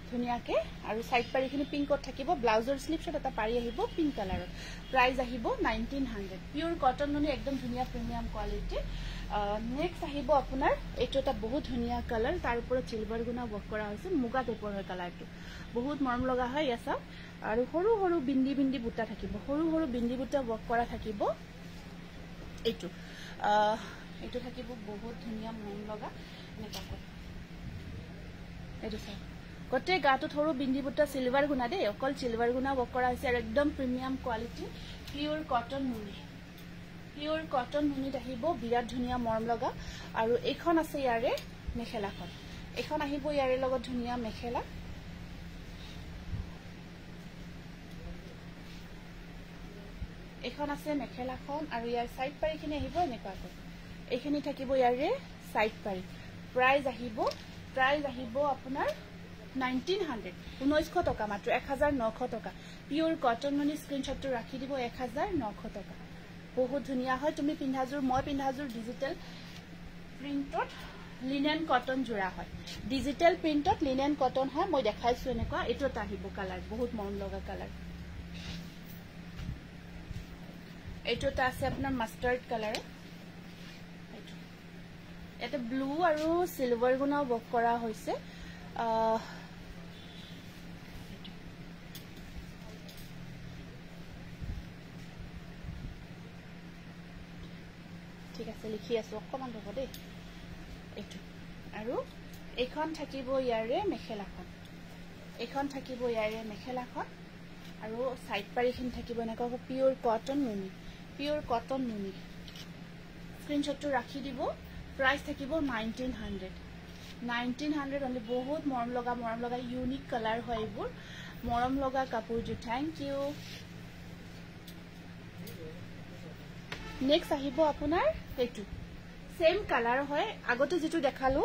ধুনিয়াকে আৰু সাইড পাৰিখিনি পিংকত থাকিব ব্লাউজৰ স্লিপছত এটা পাৰি আহিব পিংক কালাৰত প্ৰাইস আহিব 1900 পিওৰ কটন নুনি একদম ধুনিয়া প্ৰিমিয়াম কোৱালিটি নেক্সট আহিব আপোনাৰ এইটো এটা বহুত ধুনিয়া কালাৰ তাৰ ওপৰত সিলভাৰ গুণা ওয়াৰ্ক কৰা হৈছে মুগা টাইপৰ হয় কালাৰটো বহুত মৰম লগা হয় ইয়াছা আৰু সৰু সৰু বিন্দি বিন্দি বুটা থাকিব সৰু সৰু বিন্দি বুটা ওয়াৰ্ক কৰা থাকিব এইটো এইটো থাকিব বহুত ধুনিয়া মৰম লগা এনেকা এইটো চাই গটে গাটো থৰু বিন্দি বুটা সিলভাৰ গুণা দে অকল সিলভাৰ গুণা ওয়াৰ্ক কৰা হৈছে আৰু একদম প্ৰিমিয়াম কোৱালিটি পিওৰ কটন নুনিত আহিব বিৰাট ধুনিয়া মৰম লগা আৰু এইখন আছে ইয়াৰে মেখেলাখন এইখন আহিব ইয়াৰে লগত ধুনিয়া মেখেলা এইখন আছে মেখেলাখন আৰু ইয়াৰ সাইড পাৰিখিনি আহিব এনেকুৱাকৈ এইখিনি থাকিব ইয়াৰে সাইড পাৰি প্ৰাইস আহিব আপোনাৰ 1900 টকা মাত্ৰ 1900 টকা পিওৰ কটন নুনি স্ক্ৰিনশটটো ৰাখি দিব 1900 টকা বহুত ধুনিয়া হয় তুমি পিন্ধাজুৰ মই পিন্ধাজুৰ ডিজিটাল প্ৰিন্টত লিনেন কটন জোৰা হয় ডিজিটাল প্ৰিন্টত লিনেন কটন হয় মই দেখাইছো এনেকুৱা এটোত আহিব কালাৰ বহুত মৰম লগা কালাৰ এটোত আছে আপোনাৰ মাস্টাৰ্ড কালাৰ এটা ব্লু আৰু সিলভাৰ গুণা ওয়াৰ্ক কৰা হৈছে ঠিক আছে লিখি আছো অকমান ৰব দে এইটো আৰু এইখন থাকিব ইয়াৰে মেখেলাখন আৰু সাইড পাৰিখিনি থাকিব এনেকুৱা পিওৰ কটন নুনি স্ক্ৰিনশটটো ৰাখি দিব প্ৰাইস থাকিব 1900 অনলি বহুত মৰম লগা ইউনিক কালাৰ হয় এইবোৰ মৰম লগা কাপোৰজু থ্যাংক ইউ নেক্সট আহিব আপোনাৰ এইটো সেম কালাৰ হয় আগতে যেটো দেখালো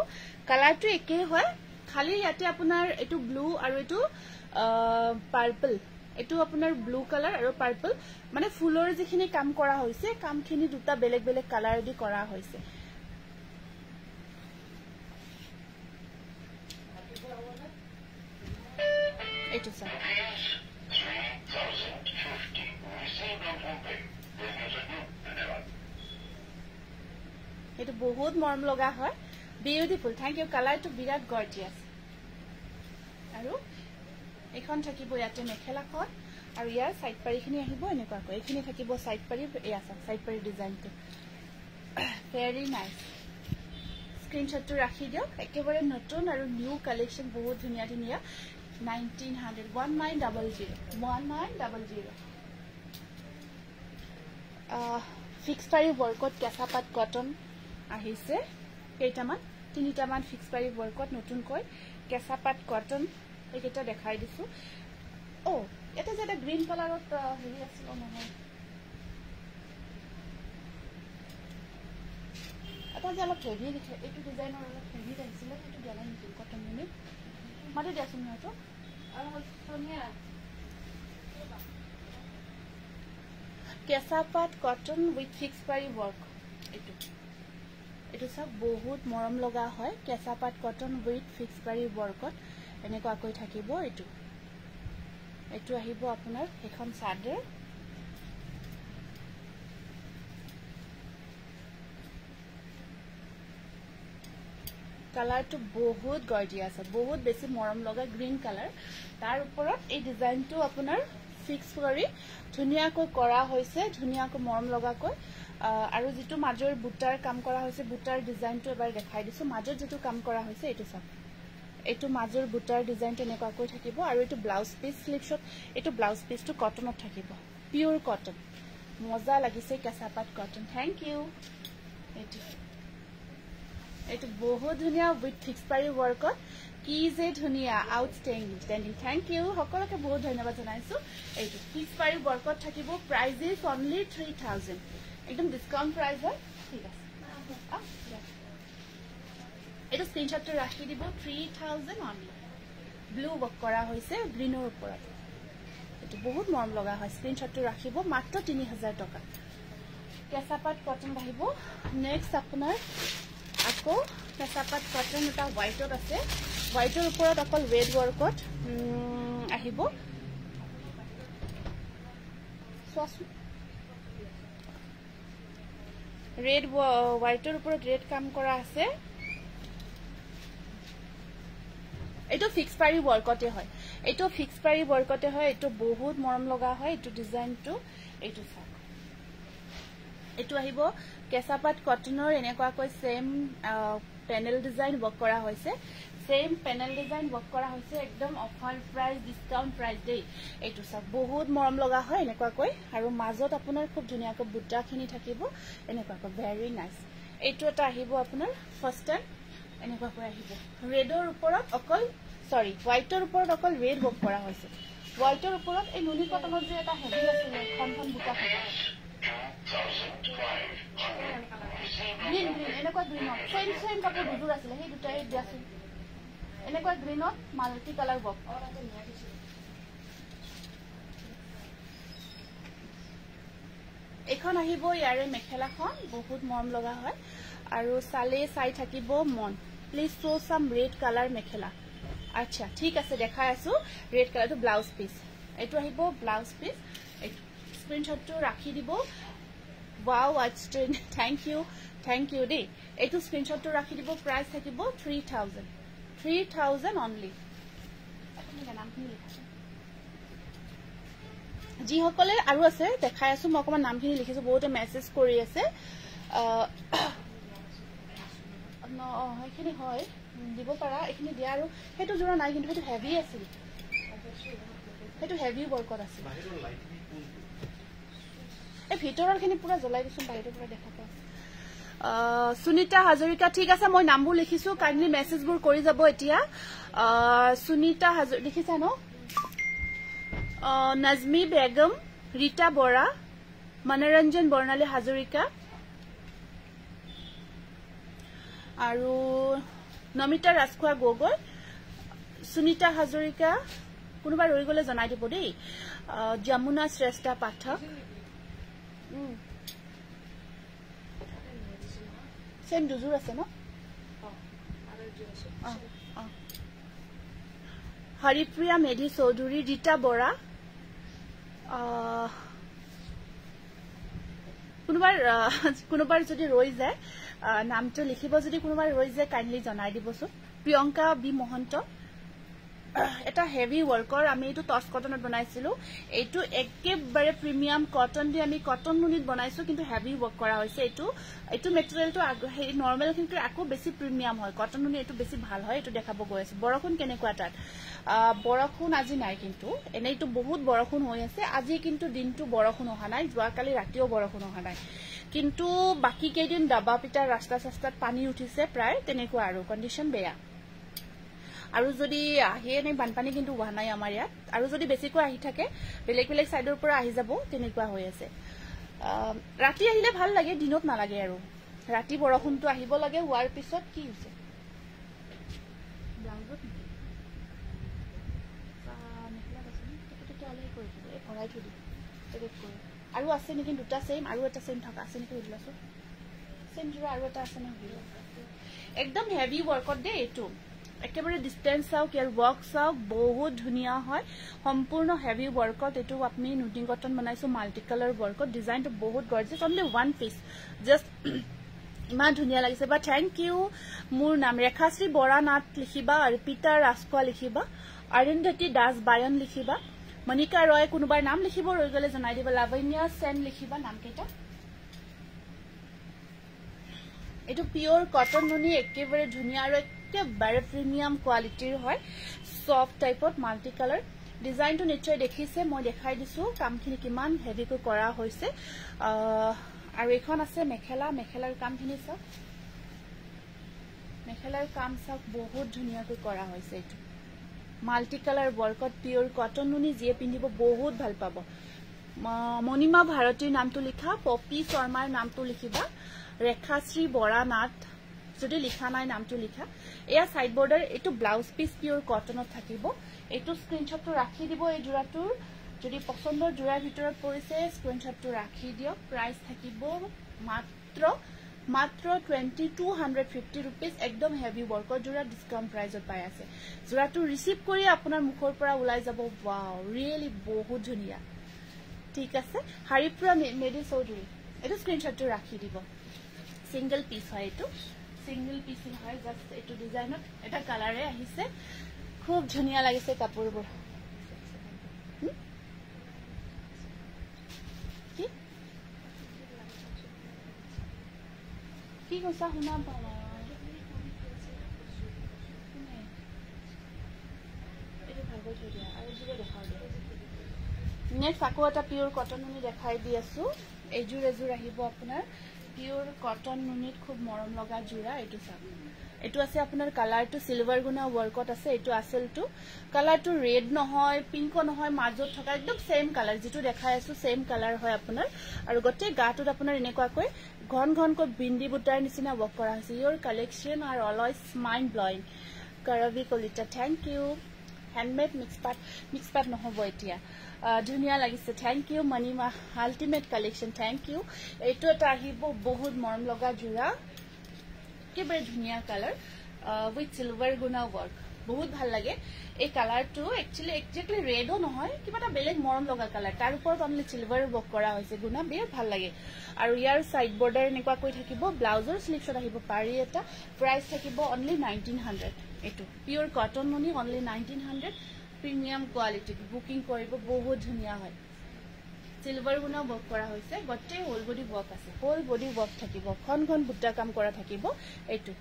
কালাৰটো একে হয় খালি ইয়াতে আপোনাৰ এটো ব্লু আৰু এটো পাৰ্পল এটো আপোনাৰ ব্লু কালাৰ আৰু পাৰ্পল মানে ফুলৰ যিখিনি কাম কৰা হৈছে কামখিনি দুটা বেলেগ বেলেগ কালাৰ দি কৰা হৈছে এইটো স্যাৰ এটো বহুত মৰম লগা হয় বিউটিফুল থ্যাংক ইউ কালাৰটো বিৰাট গৰ্জিয়াস আৰু এখন থাকিব ইয়াতে মেখেলাখন আৰু ইয়াৰ সাইড পাৰিখিনি আহিব এনেকুৱাকৈ এইখিনি থাকিব সাইড পাৰি এয়া সাইড পাৰি ডিজাইনটো ভেৰি নাইস স্ক্ৰিনশটটো ৰাখি দিয়ক একেবাৰে নতুন আৰু নিউ কালেকশন বহুত ধুনিয়া 1900 ফিক্স পাৰি ওয়াৰ্কত কেঁচাপাত কটন আহিছে কেইটামান তিনিটামান ফিক্স পাৰি ওয়াৰ্কত নতুনকৈ কেঁচাপাত কটন এইকেইটা দেখাই দিছো এটা যেটা গ্ৰীন কালাৰত হেৰি আছিল নহয় এটা যে অলপ হেভি দেখে এইটো ডিজাইনৰ অলপ হেভি আহিছিল এইটো জানা নেকি কটন নুনি মাতে দিয়াচোন হয়তো আৰু সোনিয়া কেঁচাপাত কটন উইথ ফিক্স পাৰি ওয়াৰ্ক এইটো সব বহুত মৰম লগা হয় কেঁচাপাত কটন উইথ ফিক্স পাৰি ওয়াৰ্কত এনেকুৱাকৈ থাকিব এইটো আহিব আপোনাৰ এখন চাদৰ কালাৰটো বহুত গৰ্জিয়াস আছে বহুত বেছি মৰম লগা গ্ৰীন কালাৰ তাৰ ওপৰত এই ডিজাইনটো আপোনাৰ ফিক্স কৰি ধুনিয়াকৈ কৰা হৈছে ধুনিয়াকৈ মৰম লগাকৈ আৰু যেটো মাজৰ বুটাৰ কাম কৰা হৈছে বুটাৰ ডিজাইনটো এবাৰ দেখাই দিছো মাজৰ যেটো কাম কৰা হৈছে এইটো সব এইটো মাজৰ বুটাৰ ডিজাইনটো এনেকুৱাকৈ থাকিব আৰু এইটো ব্লাউজ পিস স্লিপছত এইটো ব্লাউজ পিসটো কটনত থাকিব পিওর কটন মজা লাগিছে কেঁচাপাত কটন থ্যাংক ইউ এইটো বহুত ধুনিয়া উইথ ফিক্স পাৰি ওয়ার্কত কি যে ধুনিয়া আউটস্ট্যান্ডিং থ্যাংক ইউ সকলোকে বহুত ধন্যবাদ জনাইছো এইটো ফিক্স পাৰি ওয়াৰ্কত থাকিব প্ৰাইস ইজ অনলি 3000 একদম ডিসকাউন্ট প্ৰাইস হয় ঠিক আছে এটা স্ক্ৰিনশটটো ৰাখি দিব 3000 অনলি ব্লু ওয়াৰ্ক কৰা হৈছে গ্ৰীনৰ ওপৰত এটো বহুত মৰম লগা হয় স্ক্ৰিনশটটো ৰাখিব মাত্ৰ 3000 টকা কেঁচাপাত কটন আহিব নেক্সট আপোনাৰ আকৌ কেঁচাপাত কটন এটা হোৱাইটত আছে হোৱাইটৰ ওপৰত অকল ৰেড ৱৰ্কত আহিব ৰেড হোৱাইটৰ ওপৰত ৰেড কাম কৰা আছে এইটো ফিক্স পাৰি ৱৰ্কতে হয় এইটো ফিক্স পাৰি ৱৰ্কতে হয় এইটো বহুত মৰম লগা হয় এইটো ডিজাইনটো এইটো চাওক এইটো আহিব কেঁচাপাত কটনৰ এনেকুৱাকৈ সেম পেনেল ডিজাইন ৱৰ্ক কৰা হৈছে সেম পেনেল ডিজাইন ৱৰ্ক কৰা হৈছে একদম অফাৰ প্ৰাইস ডিসকাউন্ট প্ৰাইস দেই এইটো চাওক বহুত মৰম লগা হয় এনেকুৱাকৈ আৰু মাজত আপোনাৰ খুব ধুনীয়াকৈ বুটাখিনি থাকিব এনেকুৱাকৈ ভেৰি নাইস এইটো এটা আহিব আপোনাৰ ফাৰ্ষ্ট টাইম এনেকুৱাকৈ আহিব ৰেডৰ ওপৰত অকল সৰি হোৱাইটৰ ওপৰত অকল ৰেড ৱৰ্ক কৰা হৈছে হোৱাইটৰ ওপৰত এই নুনি কটনৰ যে এটা হেভি আছিল খনখন বুটা থাকে গ্ৰীন গ্ৰীন এনেকুৱা গ্ৰীনত সেম কাপোৰ দুযোৰ আছিলে সেই দুটাই দিয়াচোন এনেকুৱা গ্ৰীনত মাল্টি কালাৰ ৱৰ্ক এখন আহিব ইয়াৰে মেখেলাখন বহুত মৰম লগা হয় আৰু চালে চাই থাকিব মন please show some red colour mekhela আচ্ছা ঠিক আছে দেখাই আছো ৰেড কালাৰটো ব্লাউজ পিস এইটো আহিব ব্লাউজ পিস এইটো স্ক্ৰিনশ্বটটো ৰাখি দিব ওয়াও আচ্ছা থ্যাংক ইউ দেই এইটো স্ক্ৰিনশ্বটটো ৰাখি দিব প্ৰাইস থাকিব 3000 অনলি যিসকলে আৰু আছে দেখাই আছো মই অকমান নামখিনি লিখিছো বহুতে মেসেজ কৰি আছে সেইখিনি হয় দিব পাৰা এইখিনি দিয়া আৰু সেইটো জোৰা নাই কিন্তু সেইটো হেভি আছিল সেইটো হেভি ৱৰ্কত আছিল এই ভিতৰৰখিনি পুৰা জ্বলাই দিছো বাহিৰৰ পৰা দেখা পাওঁ সুনিতা হাজৰিকা ঠিক আছে মই নামবোৰ লিখিছো কাইন্ডলি মেসেজবোৰ কৰি যাব এতিয়া সুনিতা হাজৰিকা লিখিছা ন নজমি বেগম ৰীতা বৰা মনোৰঞ্জন বৰ্ণালী হাজৰিকা আৰু নমিতা ৰাজখোৱা গগৈ সুনিতা হাজৰিকা কোনোবা ৰৈ গলে জনাই দিব দেই যমুনা শ্ৰেষ্ঠা পাঠক সেম দুযোৰ আছে ন হৰিপ্ৰিয়া মেধি চৌধুৰী ৰীতা বৰা কোনোবাৰ যদি ৰৈ যায় নামটো লিখিব যদি কোনোবাৰ ৰৈ যায় কাইন্ডলি জনাই দিবচোন প্ৰিয়ংকা বি মহন্ত এটা হেভি ৱৰ্কৰ আমি এইটো টচ কটনত বনাইছিলো এইটো একেবাৰে প্ৰিমিয়াম কটন দি আমি কটন নুনিত বনাইছো কিন্তু হেভি ৱৰ্ক কৰা হৈছে এইটো মেটেৰিয়েলটো হেৰি নৰ্মেল কিন্তু আকো বেছি প্ৰিমিয়াম হয় কটন নুনি এইটো বেছি ভাল হয় এইটো দেখাব গৈ আছে বৰষুণ কেনেকুৱা তাত বৰষুণ আজি নাই কিন্তু এনেইটো বহুত বৰষুণ হৈ আছে আজি কিন্তু দিনটো বৰষুণ অহা নাই যোৱাকালি ৰাতিও বৰষুণ অহা নাই কিন্তু বাকি কেইদিন ডাবা পিটাৰ ৰাস্তা চাস্তাত পানী উঠিছে প্ৰায় তেনেকুৱা আৰু কন্ডিশন বেয়া আৰু যদি আহে নাই বানপানী কিন্তু হোৱা নাই আমাৰ ইয়াত আৰু যদি বেছিকৈ আহি থাকে বেলেগ বেলেগ সাইডৰ পৰা আহি যাব তেনেকুৱা হৈ আছে ৰাতি আহিলে ভাল লাগে দিনত নালাগে আৰু ৰাতি বৰষুণটো আহিব লাগে হোৱাৰ পিছত কি হৈছে ব্লাউজত মেখেলা আছে টিকেটটো আলাই কৰি দিব এই ভৰাই থৈ দিব টিকেট কৰি আৰু আছে নেকি দুটা সেম আৰু এটা সেম থকা আছে নেকি সুধিলাছো সেম জোৰা আৰু এটা আছে নে একদম হেভি ৱৰ্কত দে এইটো একেবাৰে ডিসটেন্স চাওক ইয়াৰ ৱৰ্ক চাওক বহুত ধুনিয়া হয় সম্পূৰ্ণ হেভি ৱৰ্কত এটো আপনি নুনি কটন বনাইছো মাল্টি কালাৰ ৱৰ্কত ডিজাইনটো বহুত গৰ্জিয়াস অনলি ওয়ান পিস জাস্ট ইমান ধুনিয়া লাগিছে বা থ্যাংক ইউ মোৰ নাম ৰেখাশ্ৰী বৰা নাথ লিখিবা আৰু পিতা ৰাজখোৱা লিখিবা অৰুন্ধতী দাস বায়ন লিখিবা মনিকা ৰয় কোনোবাৰ নাম লিখিব ৰৈ গলে জনাই দিব লাৱণ্য সেন লিখিবা নাম কেইটা এটো পিওৰ কটন নুনি একেবাৰে ধুনিয়া আৰু একেবাৰে প্ৰিমিয়াম কোৱালিটিৰ হয় সফট টাইপত মাল্টি কালাৰ ডিজাইনটো নিশ্চয় দেখিছে মই দেখাই দিছো কামখিনি কিমান হেভিকৈ কৰা হৈছে আৰু এখন আছে মেখেলাৰ কামখিনি চাওক মেখেলাৰ কাম চাওক বহুত ধুনিয়াকৈ কৰা হৈছে এটো মাল্টি কালাৰ ৱৰ্কত পিওৰ কটন নুনি যিয়ে পিন্ধিব বহুত ভাল পাব মনিমা ভাৰতীৰ নামটো লিখা পপি শৰ্মাৰ নামটো লিখিবা ৰেখাশ্ৰী বৰা নাথ যদি লিখা নাই নামটো লিখা এয়া সাইড বৰ্ডাৰ এটো ব্লাউজ পিস পিওৰ কটনত থাকিব এটো স্ক্ৰিনশ্বটটো ৰাখি দিব এই জোৰাটোৰ যদি পছন্দৰ জোৰাৰ ভিতৰত পৰিছে স্ক্ৰিনশ্বটটো ৰাখি দিয়ক প্ৰাইস থাকিব মাত্ৰ মাত্ৰ 2250 rupees একদম হেভি work জোৰা ডিসকাউন্ট প্ৰাইজত পাই আছে জোৰাটো ৰিসিভ কৰি আপোনাৰ মুখৰ পৰা ওলাই যাব ওয়াও ৰিয়েলি বহুত ধুনিয়া ঠিক আছে হাৰিপুৰা মেডি চৌধুৰী এটো স্ক্ৰিনশ্বটটো ৰাখি দিব সিঙ্গেল পিস হয় এটো সিঙ্গেল পিস হয় জাস্ট এটো ডিজাইনত এটা কালারে আহিছে খুব ধুনিয়া লাগিছে কাপোৰবোৰ কি কৈছা শুনা পালা এটো ভাগত হৈ দিয়া আৰু জুৰে দেখাও দিয়া নেক্সট আকৌ এটা পিওৰ কটন নুনি দেখাই দি আছো এজুৰ এজুৰ আহিব আপোনাৰ পিওৰ কটন নুনিত খুব মৰম লগা জুৰা এটো চাব এটো আছে আপোনাৰ কালাৰটো সিলভাৰ গুনা ওয়াৰ্কত আছে এটো আসলটো কালাৰটো ৰেড নহয় পিংক নহয় মাজত থকা একদম সেম কালাৰ যেটো দেখাই আছো সেম কালাৰ হয় আপোনাৰ আৰু গটে গাটোত আপোনাৰ এনেকুৱাকৈ ঘন ঘনকৈ বিন্দি বুটাৰ নিচিনা ওয়াৰ্ক কৰা হৈছে your collection are always mind blowing Karabi Kalita thank you handmade mix পাট নহব এতিয়া ধুনিয়া লাগিছে thank you Monima ultimate collection thank you এটো এটা আহিব বহুত মৰম লগা জোৰা কেবৰে ধুনিয়া কালাৰ উইথ সিলভাৰ গুনা ওয়াৰ্ক বহুত ভাল লাগে এই কালাৰটো একচুয়ালি ৰেডও নহয় কিবাটা বেলেগ মৰম লগা কালাৰ তাৰ ওপৰত অনলি সিলভাৰ ওয়াৰ্ক কৰা হৈছে গুনা বেৰ ভাল লাগে আৰু ইয়াৰ সাইড বৰ্ডাৰ এনেকুৱা কৈ থাকিব ব্লাউজৰ স্লিভছত আহিব পাৰি এটা প্ৰাইস থাকিব অনলি 1900 এটো পিওৰ কটন নুনি অনলি 1900 প্ৰিমিয়াম কোয়ালিটি বুকিং কৰিব বহুত ধুনিয়া হয় সিলভাৰ গুনা ওয়াৰ্ক কৰা হৈছে গটে হোল বডি ওয়াৰ্ক আছে হোল বডি ওয়াৰ্ক থাকিব খন খন বুটা কাম কৰা থাকিব এটো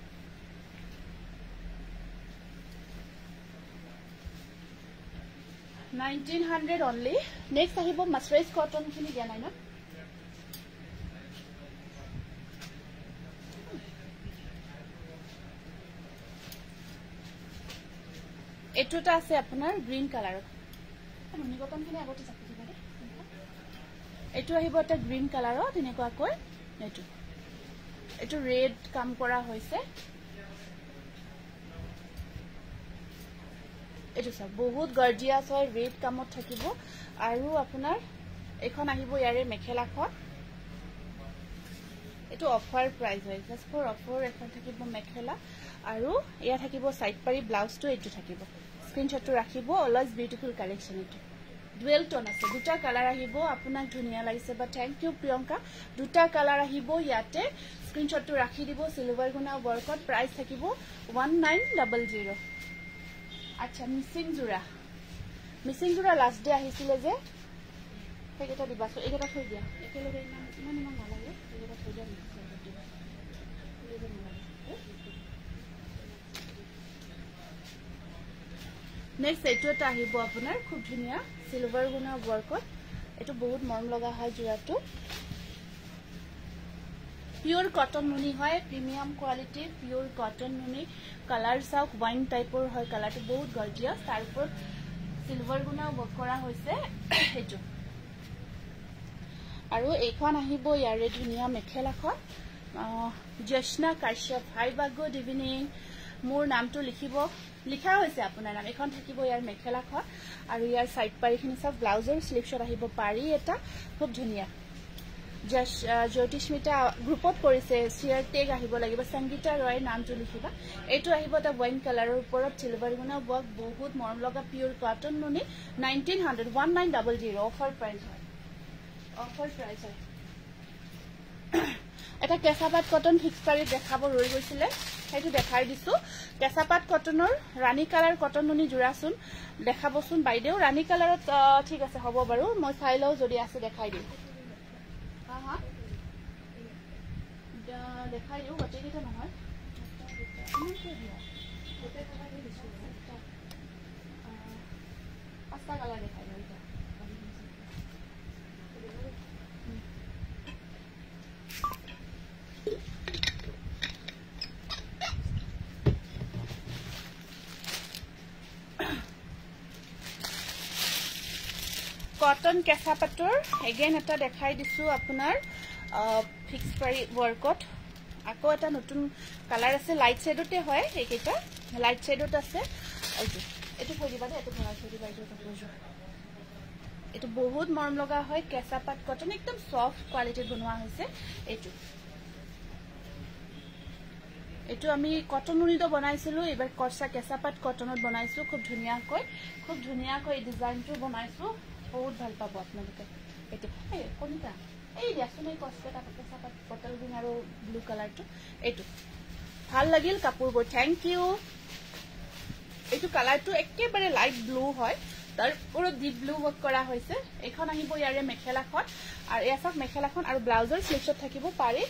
1900 only next আহিব মাসৰাইজ কটন খিনি দিয়া নাই না এটোটা আছে আপোনাৰ গ্ৰীন কালাৰৰ নুনি কটন খিনি আগতে চাপি দিবা দে এটো আহিব এটা গ্ৰীন কালাৰৰ তেনেকুৱাকৈ এটো ৰেড কাম কৰা হৈছে এটো সব বহুত গৰ্জিয়াস হয় ৰেড কামত থাকিব আৰু আপোনাৰ এখন আহিব ইয়াৰে মেখেলাখন এটো অফাৰ প্ৰাইস হয় জাস্ট ফৰ অফাৰ এখন থাকিব মেখেলা আৰু ইয়া থাকিব সাইড পাৰি ব্লাউজটো এটো থাকিব স্ক্ৰিনশটটো ৰাখিব অলওয়েজ বিউটিফুল কালেকশন এটো ডুৱেল টোন আছে দুটা কালাৰ আহিব আপোনাক ধুনিয়া লাগিছে বা থ্যাংক ইউ প্ৰিয়ংকা দুটা কালাৰ আহিব ইয়াতে স্ক্ৰিনশটটো ৰাখি দিব সিলভাৰ গুনা ওয়াৰ্কত প্ৰাইস থাকিব 1900 আচ্ছা মিসিং জোৰা লাস্ট ডে আহিছিলে যে হেগেটা দিবাছো এগেটা থৈ দিয়া একেলগে ইমান নালাগে এগেটা থৈ দিয়া নেক্সট এটো এটা আহিব আপোনাৰ খুব ধুনিয়া সিলভাৰ গুনা ওয়াৰ্কত এটো বহুত মৰম লগা হয় জোৰাটো পিওৰ কটন নুনি হয় প্ৰিমিয়াম কোয়ালিটি পিওৰ কটন নুনি কালাৰ সাউক ওয়াইন টাইপৰ হয় কালাৰটো বহুত গৰ্জিয়াস তাৰ ওপৰত সিলভাৰ গুনা ওয়াৰ্ক কৰা হৈছে এটো আৰু এইখন আহিব ইয়াৰে ধুনিয়া মেখেলাখন জশনা কাশ্যপ হাই বা গুড ইভিনিং মোৰ নামটো লিখা হৈছে আপোনাৰ নাম এখন থাকিব ইয়াৰ মেখেলাখন আৰু ইয়াৰ সাইড পাৰিখিনি সব ব্লাউজৰ স্লিভছত আহিব পাৰি এটা খুব ধুনিয়া জ্যোতিষ্মিতা গ্ৰুপত কৰিছে শেয়াৰ টেগ আহিব লাগিব সংগীতা ৰয় নামটো লিখিবা এটো আহিব এটা ওয়াইন কালাৰৰ ওপৰত সিলভাৰ গুনা ওয়াৰ্ক বহুত মৰম লগা পিওৰ কটন নুনি 1900 অফাৰ প্ৰাইস হয় এটা কেঁচাপাত কটন ফিক্স পাৰি দেখাব ৰৈ গৈছিলে সেইটো দেখাই দিছো কেঁচাপাত কটনৰ ৰাণী কালাৰ কটন নুনি জোৰাচোন দেখাবচোন বাইদেউ ৰাণী কালাৰত ঠিক আছে হ'ব বাৰু মই চাই লও যদি আছে দেখাই দিম দেখাই দিও গটে কেইটা নহয় পাঁচটা কালাৰ দেখাই দিও কটন কেঁচাপাতৰ এগেইন এটা দেখাই দিছো আপোনাৰ ফিক্স পাৰি ওয়ার্কত আকৌ এটা নতুন কালার আছে লাইট শেডতে হয় এইকেইটা লাইট শেডত আছে এটো থৈ দিবা দে এটো ভৰাই থৈ দিবা এটো বহুত মৰম লগা হয় কেঁচাপাত কটন একদম সফট কোয়ালিটিত বনোৱা হৈছে এটো এইটো আমি কটন উৰিটো বনাইছিলো এবাৰ কৰ্চা কেঁচাপাত কটনত বনাইছো খুব ধুনীয়াকৈ এই ডিজাইনটো বনাইছো বহুত ভাল পাব আপোনালোকে এইটো এই কোনটা এই দিয়াচোন এই কৰ্চা কেঁচাপাত বটল গ্ৰীণ আৰু ব্লু কালাৰটো এইটো ভাল লাগিল কাপোৰবোৰ থ্যাংক ইউ এইটো কালাৰটো একেবাৰে লাইট ব্লু হয় তাৰ পুৰো ডিপ ব্লু ওয়াৰ্ক কৰা হয়েছে এখন আহিব ইয়াৰে মেখেলাখন আৰ এয়া সব মেখেলাখন আৰ ব্লাউজৰ স্লিভছত থাকিব পাৰি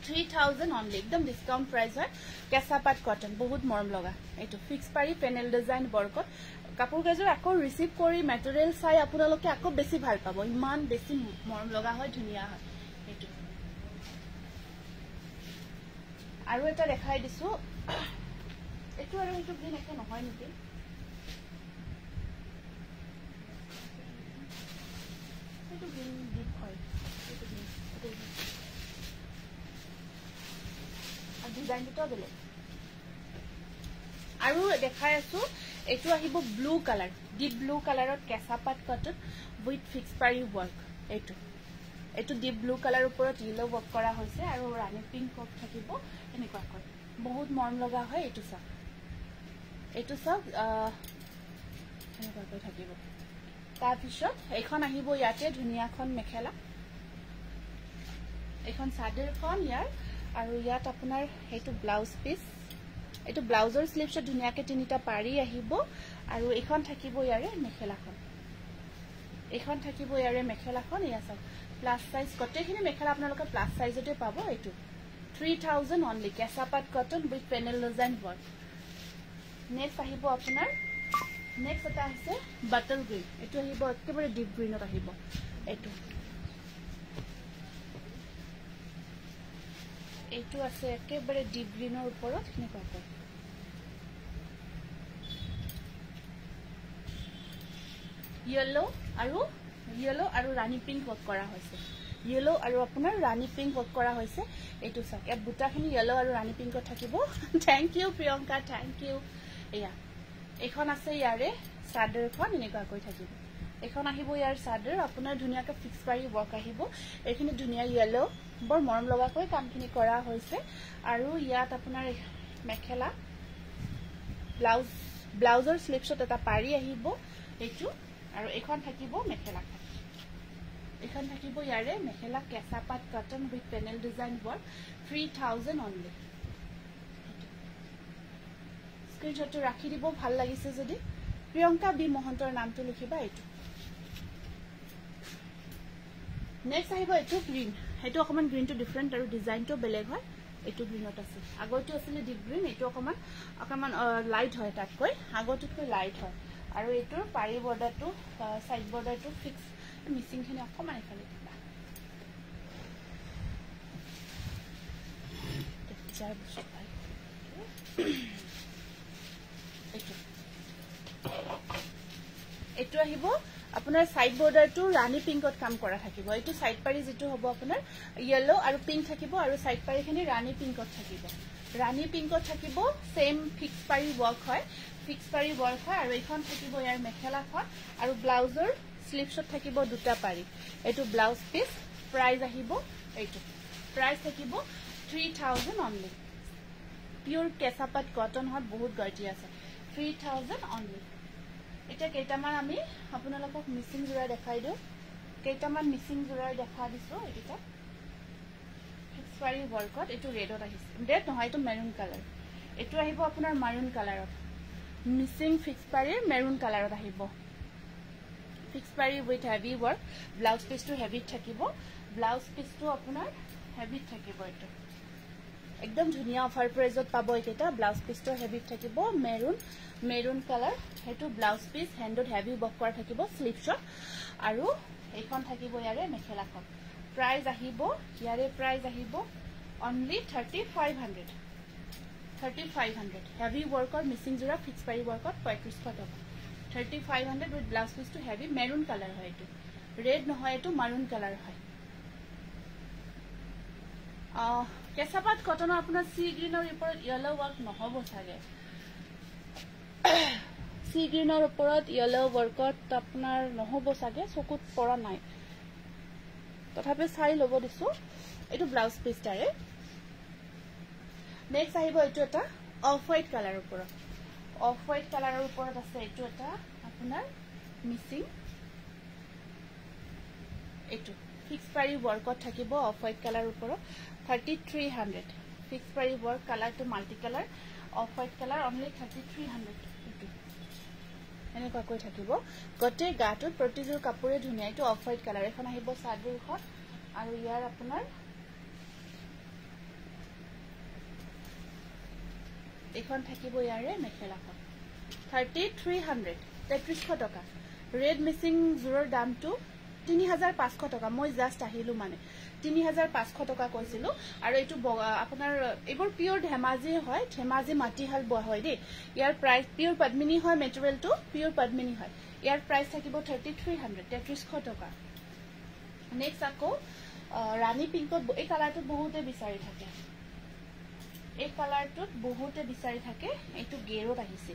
3000 অনলি একদম ডিসকাউন্ট প্ৰাইস হয় কেঁচাপাত কটন বহুত মৰম লগা এইটো ফিক্স পাৰি পেনেল ডিজাইন বৰ্কত কাপোৰ কেজৰ আকৌ ৰিসিভ কৰি ম্যাটেৰিয়েল চাই আপোনালোকে আকৌ বেছি ভাল পাব ইমান বেছি মৰম লগা হয় ধুনিয়া হয় এইটো আৰু এটা দেখাই দিছো এইটো আৰু এইটো গ্ৰীন একে নহয় নেকি এইটো গ্ৰীন ডিপ হয় এইটো গ্ৰীন আৰু ডিজাইনটো বেলেগ আৰু দেখাই আছো এইটো আহিব ব্লু কালাৰ ডিপ ব্লু কালাৰত কেঁচাপাত কটন উইথ ফিক্স পাৰি ওয়াৰ্ক এইটো ডিপ ব্লু কালাৰ ওপৰত ইয়েলো ওয়াৰ্ক কৰা হৈছে আৰু ৰাণী পিংক ওয়াৰ্ক থাকিব এনেকুৱাকৈ বহুত মৰম লগা হয় এইটো সব এনেকুৱাকৈ থাকিব তাৰপিছত এখন আহিব ইয়াতে ধুনীয়াখন মেখেলা এখন চাদৰখন ইয়াৰ আৰু ইয়াত আপোনাৰ এইটো ব্লাউজ পিস এইটো ব্লাউজৰ স্লিভছত ধুনীয়াকৈ তিনিটা পাৰি আহিব আৰু এখন থাকিব ইয়াৰে মেখেলাখন ইয়া সব প্লাস সাইজ কটেখিনি মেখেলা আপোনালোকে প্লাস সাইজতে পাব এইটো 3000 অনলি কেঁচাপাত cotton with panel design work next আহিব আপোনাৰ নেক্সট এটা আছে বাটল গ্ৰীন এইটো আহিব একেবাৰে ডিপ গ্ৰীনত আহিব এইটো আছে একেবাৰে ডিপ গ্ৰীনৰ ওপৰত এনেকুৱাকৈ ইয়েলো আৰু ৰাণী পিংক ওয়াৰ্ক কৰা হৈছে ইয়েলো আৰু আপোনাৰ ৰাণী পিংক ওয়াৰ্ক কৰা হৈছে এইটো চাওক ইয়াত বুটাখিনি ইয়েলো আৰু ৰাণী পিংকত থাকিব thank you Priyanka thank you এয়া এখন আছে ইয়াৰে চাদৰখন এনেকুৱাকৈ থাকিব এখন আহিব ইয়াৰ চাদৰ আপোনাৰ ধুনীয়াকৈ ফিক্স পাৰি ওয়াৰ্ক আহিব এইখিনি ধুনীয়া ইয়েলো বৰ মৰম লগাকৈ কামখিনি কৰা হৈছে আৰু ইয়াত আপোনাৰ মেখেলা ব্লাউজৰ স্লিভছত এটা পাৰি আহিব এইটো আৰু এখন থাকিব মেখেলাখন এখন থাকিব ইয়াৰে মেখেলা কেঁচাপাত cotton with panel design work 3000 only স্ক্ৰিনশটটো ৰাখি দিব ভাল লাগিছে যদি প্ৰিয়ংকা বি মহন্তৰ নামটো লিখিবা এইটো নেক্সট আহিব এইটো গ্ৰীন এইটো অকমান গ্ৰীনটো ডিফাৰেন্ট আৰু ডিজাইনটো বেলেগ হয় এইটো গ্ৰীনত আছে আগৰটো আছিল ডিপ গ্ৰীন এইটো অকমান লাইট হয় তাতকৈ আগৰটোতকৈ লাইট হয় আৰু এইটোৰ পাৰি বৰ্ডাৰটো সাইড বৰ্ডাৰটো ফিক্স মিসিংখিনি অকমান এফালে দিবা এইটো আহিব আপোনাৰ সাইড বৰ্ডাৰটো ৰাণী পিংকত কাম কৰা থাকিব এইটো সাইড পাৰি যেটো হ'ব আপোনাৰ ইয়েলো আৰু পিংক থাকিব আৰু সাইড পাৰিখিনি ৰাণী পিংকত থাকিব সেম ফিক্স পাৰি ওয়াৰ্ক হয় আৰু এখন থাকিব ইয়াৰ মেখেলাখন আৰু ব্লাউজৰ স্লিভছত থাকিব দুটা পাৰি এইটো ব্লাউজ পিস প্ৰাইস আহিব এইটো প্ৰাইস থাকিব 3000 অনলি পিওৰ কেঁচাপাত কটন হত বহুত গৰ্জি আছে 3000 অনলি এটা কেইটামান আমি আপোনালোকক মিসিং জোৰা দেখাই দিও কেইটামান মিসিং জোৰা দেখা দিছো এটা ফিক্স পাৰি ওয়াৰ্কত এটো ৰেডত আহিছে ৰেড নহয় এটো মেৰুন কালাৰ এটো আহিব আপোনাৰ মাৰুন কালাৰত মিসিং ফিক্স পাৰি মেৰুন কালাৰত আহিব ফিক্স পাৰি উইথ হেভি ওয়াৰ্ক ব্লাউজ পিসটো হেভি থাকিব ব্লাউজ পিসটো আপোনাৰ হেভি থাকিব এটো একদম ধুনিয়া অফাৰ প্ৰাইজত পাবো এটা ব্লাউজ পিসটো হেভি থাকিব মেৰুন কালাৰ হেতু ব্লাউজ পিস হ্যান্ডত হেভি ওয়াৰ্ক কৰা থাকিব স্লিভছত আৰু এইখন থাকিব ইয়াৰে মেখেলাখন প্ৰাইস আহিব অনলি 3500 হেভি ওয়াৰ্কৰ মিসিং জোৰা ফিক্স পাৰি ওয়াৰ্কত 3500 টকা 3500 উইথ ব্লাউজ পিসটো হেভি মেৰুন কালাৰ হয় এটো ৰেড নহয় এটো মাৰুন কালাৰ হয় কেঁচাপাত কটনৰ আপোনাৰ সি গ্ৰীনৰ ওপৰত ইয়েলো ওয়াৰ্ক নহব চাগে সি গ্ৰীনৰ ওপৰত ইয়েলো ওয়াৰ্কত আপোনাৰ নহব চাগে চকুত পৰা নাই তথাপি চাই লব দিছো এটো ব্লাউজ পিস তাৰে নেক্সট আহিব এইটো এটা অফ হোৱাইট কালাৰৰ ওপৰত অফ হোৱাইট কালাৰৰ ওপৰত আছে এইটো এটা আপোনাৰ মিচিং এইটো ফিক্স পাৰি ৱৰ্কত থাকিব অফ হোৱাইট কালাৰৰ ওপৰত 3300 ফিক্স পাৰি ৱৰ্ক কালাৰটো multi colour off white colour only 3300 এইটো এনেকুৱাকৈ থাকিব গোটেই গাটোত প্ৰতিযোৰ কাপোৰে ধুনীয়া এইটো অফ হোৱাইট কালাৰ এখন আহিব চাদৰখন আৰু ইয়াৰ আপোনাৰ এখন থাকিব ইয়াৰে মেখেলাখন 3300 3300 টকা ৰেড মিচিং জোৰৰ দামটো 3500 টকা মই জাস্ট আহিলো মানে 3500 টকা কৈছিলো আৰু এইটো আপোনাৰ এইবোৰ পিওৰ ধেমাজি হয় ধেমাজি মাটিহাল বোৱা হয় দেই ইয়াৰ প্ৰাইস পিওৰ পদ্মিনী হয় মেটেৰিয়েলটো পিওৰ পদ্মিনী হয় ইয়াৰ প্ৰাইস থাকিব 3300 টকা নেক্সট আকৌ ৰাণী পিংকত এই কালাৰটো বহুতে বিচাৰি থাকে এই কালাৰটোত বহুতে বিচাৰি থাকে এইটো গেৰত আহিছে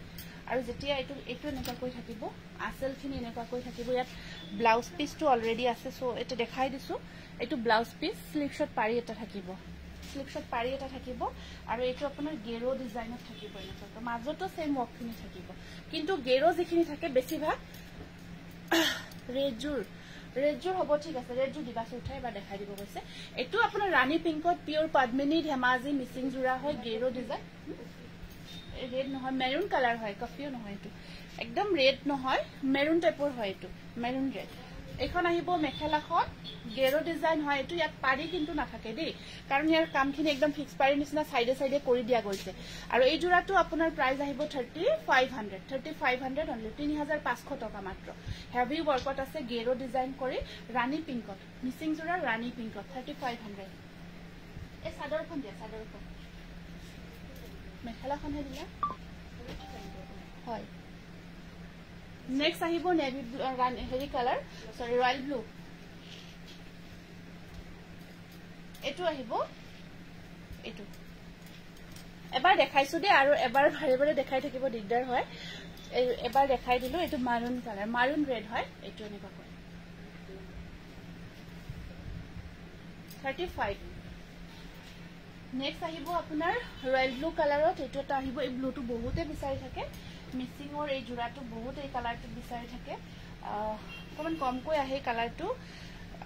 আৰু যেতিয়া এইটো এনেকুৱাকৈ থাকিব আসলখিনি এনেকুৱাকৈ থাকিব ইয়াত ব্লাউজ পিসটো অলৰেডি আছে সো এটা দেখাই দিছো এইটো ব্লাউজ পিস স্লিপশট পাৰি এটা থাকিব আৰু এইটো আপোনাৰ গেৰো ডিজাইনত থাকিব এনেকুৱা মাজতো সেম ওয়াৰ্কখিনি থাকিব কিন্তু গেৰো যিখিনি থাকে বেছিভাগ ৰেডজোৰ হ'ব ঠিক আছে ৰেডজোৰ দিবাছে উঠাই বা দেখাই দিব কৈছে এইটো আপোনাৰ ৰাণী পিংকত পিওৰ পদ্মিনী ধেমাজি মিচিং জোৰা হয় গেৰো ডিজাইন ৰেড নহয় মেৰুন কালাৰ হয় কফিও নহয় এইটো একদম ৰেড নহয় মেৰুন টাইপৰ হয় এইটো মেৰুন ৰেড এখন আহিব মেখেলাখন গেৰো ডিজাইন হয় এইটো ইয়াত পাৰি কিন্তু নাথাকে দেই কাৰণ ইয়াৰ কামখিনি একদম ফিক্স পাৰি নিচিনা সাইডে সাইডে কৰি দিয়া গৈছে আৰু এই জোৰাটো আপোনাৰ প্ৰাইস আহিব 3500 অনলি 3500 টকা মাত্ৰ হেভি ওয়াৰ্কত আছে গেৰো ডিজাইন কৰি ৰাণী পিংকত মিচিং জোৰা ৰাণী পিংকত 3500 এই চাদৰখন দিয়া চাদৰখন মেখেলাখন দিলা হয় নেক্সট আহিব নেভি হেৰি কালাৰ সৰি ৰয়েল ব্লু এটো আহিব এটো এবাৰ দেখাইছো দে আৰু এবাৰ ভাৰে ভাৰে দেখাই থাকিব দিগদাৰ হয় এবাৰ দেখাই দিলো এটো মাৰুন কালাৰ মাৰুন ৰেড হয় এটো এনেকুৱা কয় 35 নেক্সট আহিব আপোনাৰ ৰয়েল ব্লু কালাৰত এটো এটা আহিব এই ব্লুটো বহুতে বিচাৰি থাকে মিচিংৰ এই জোৰাটো বহুত এই কালাৰটো বিচাৰি থাকে অকমান কমকৈ আহে কালাৰটো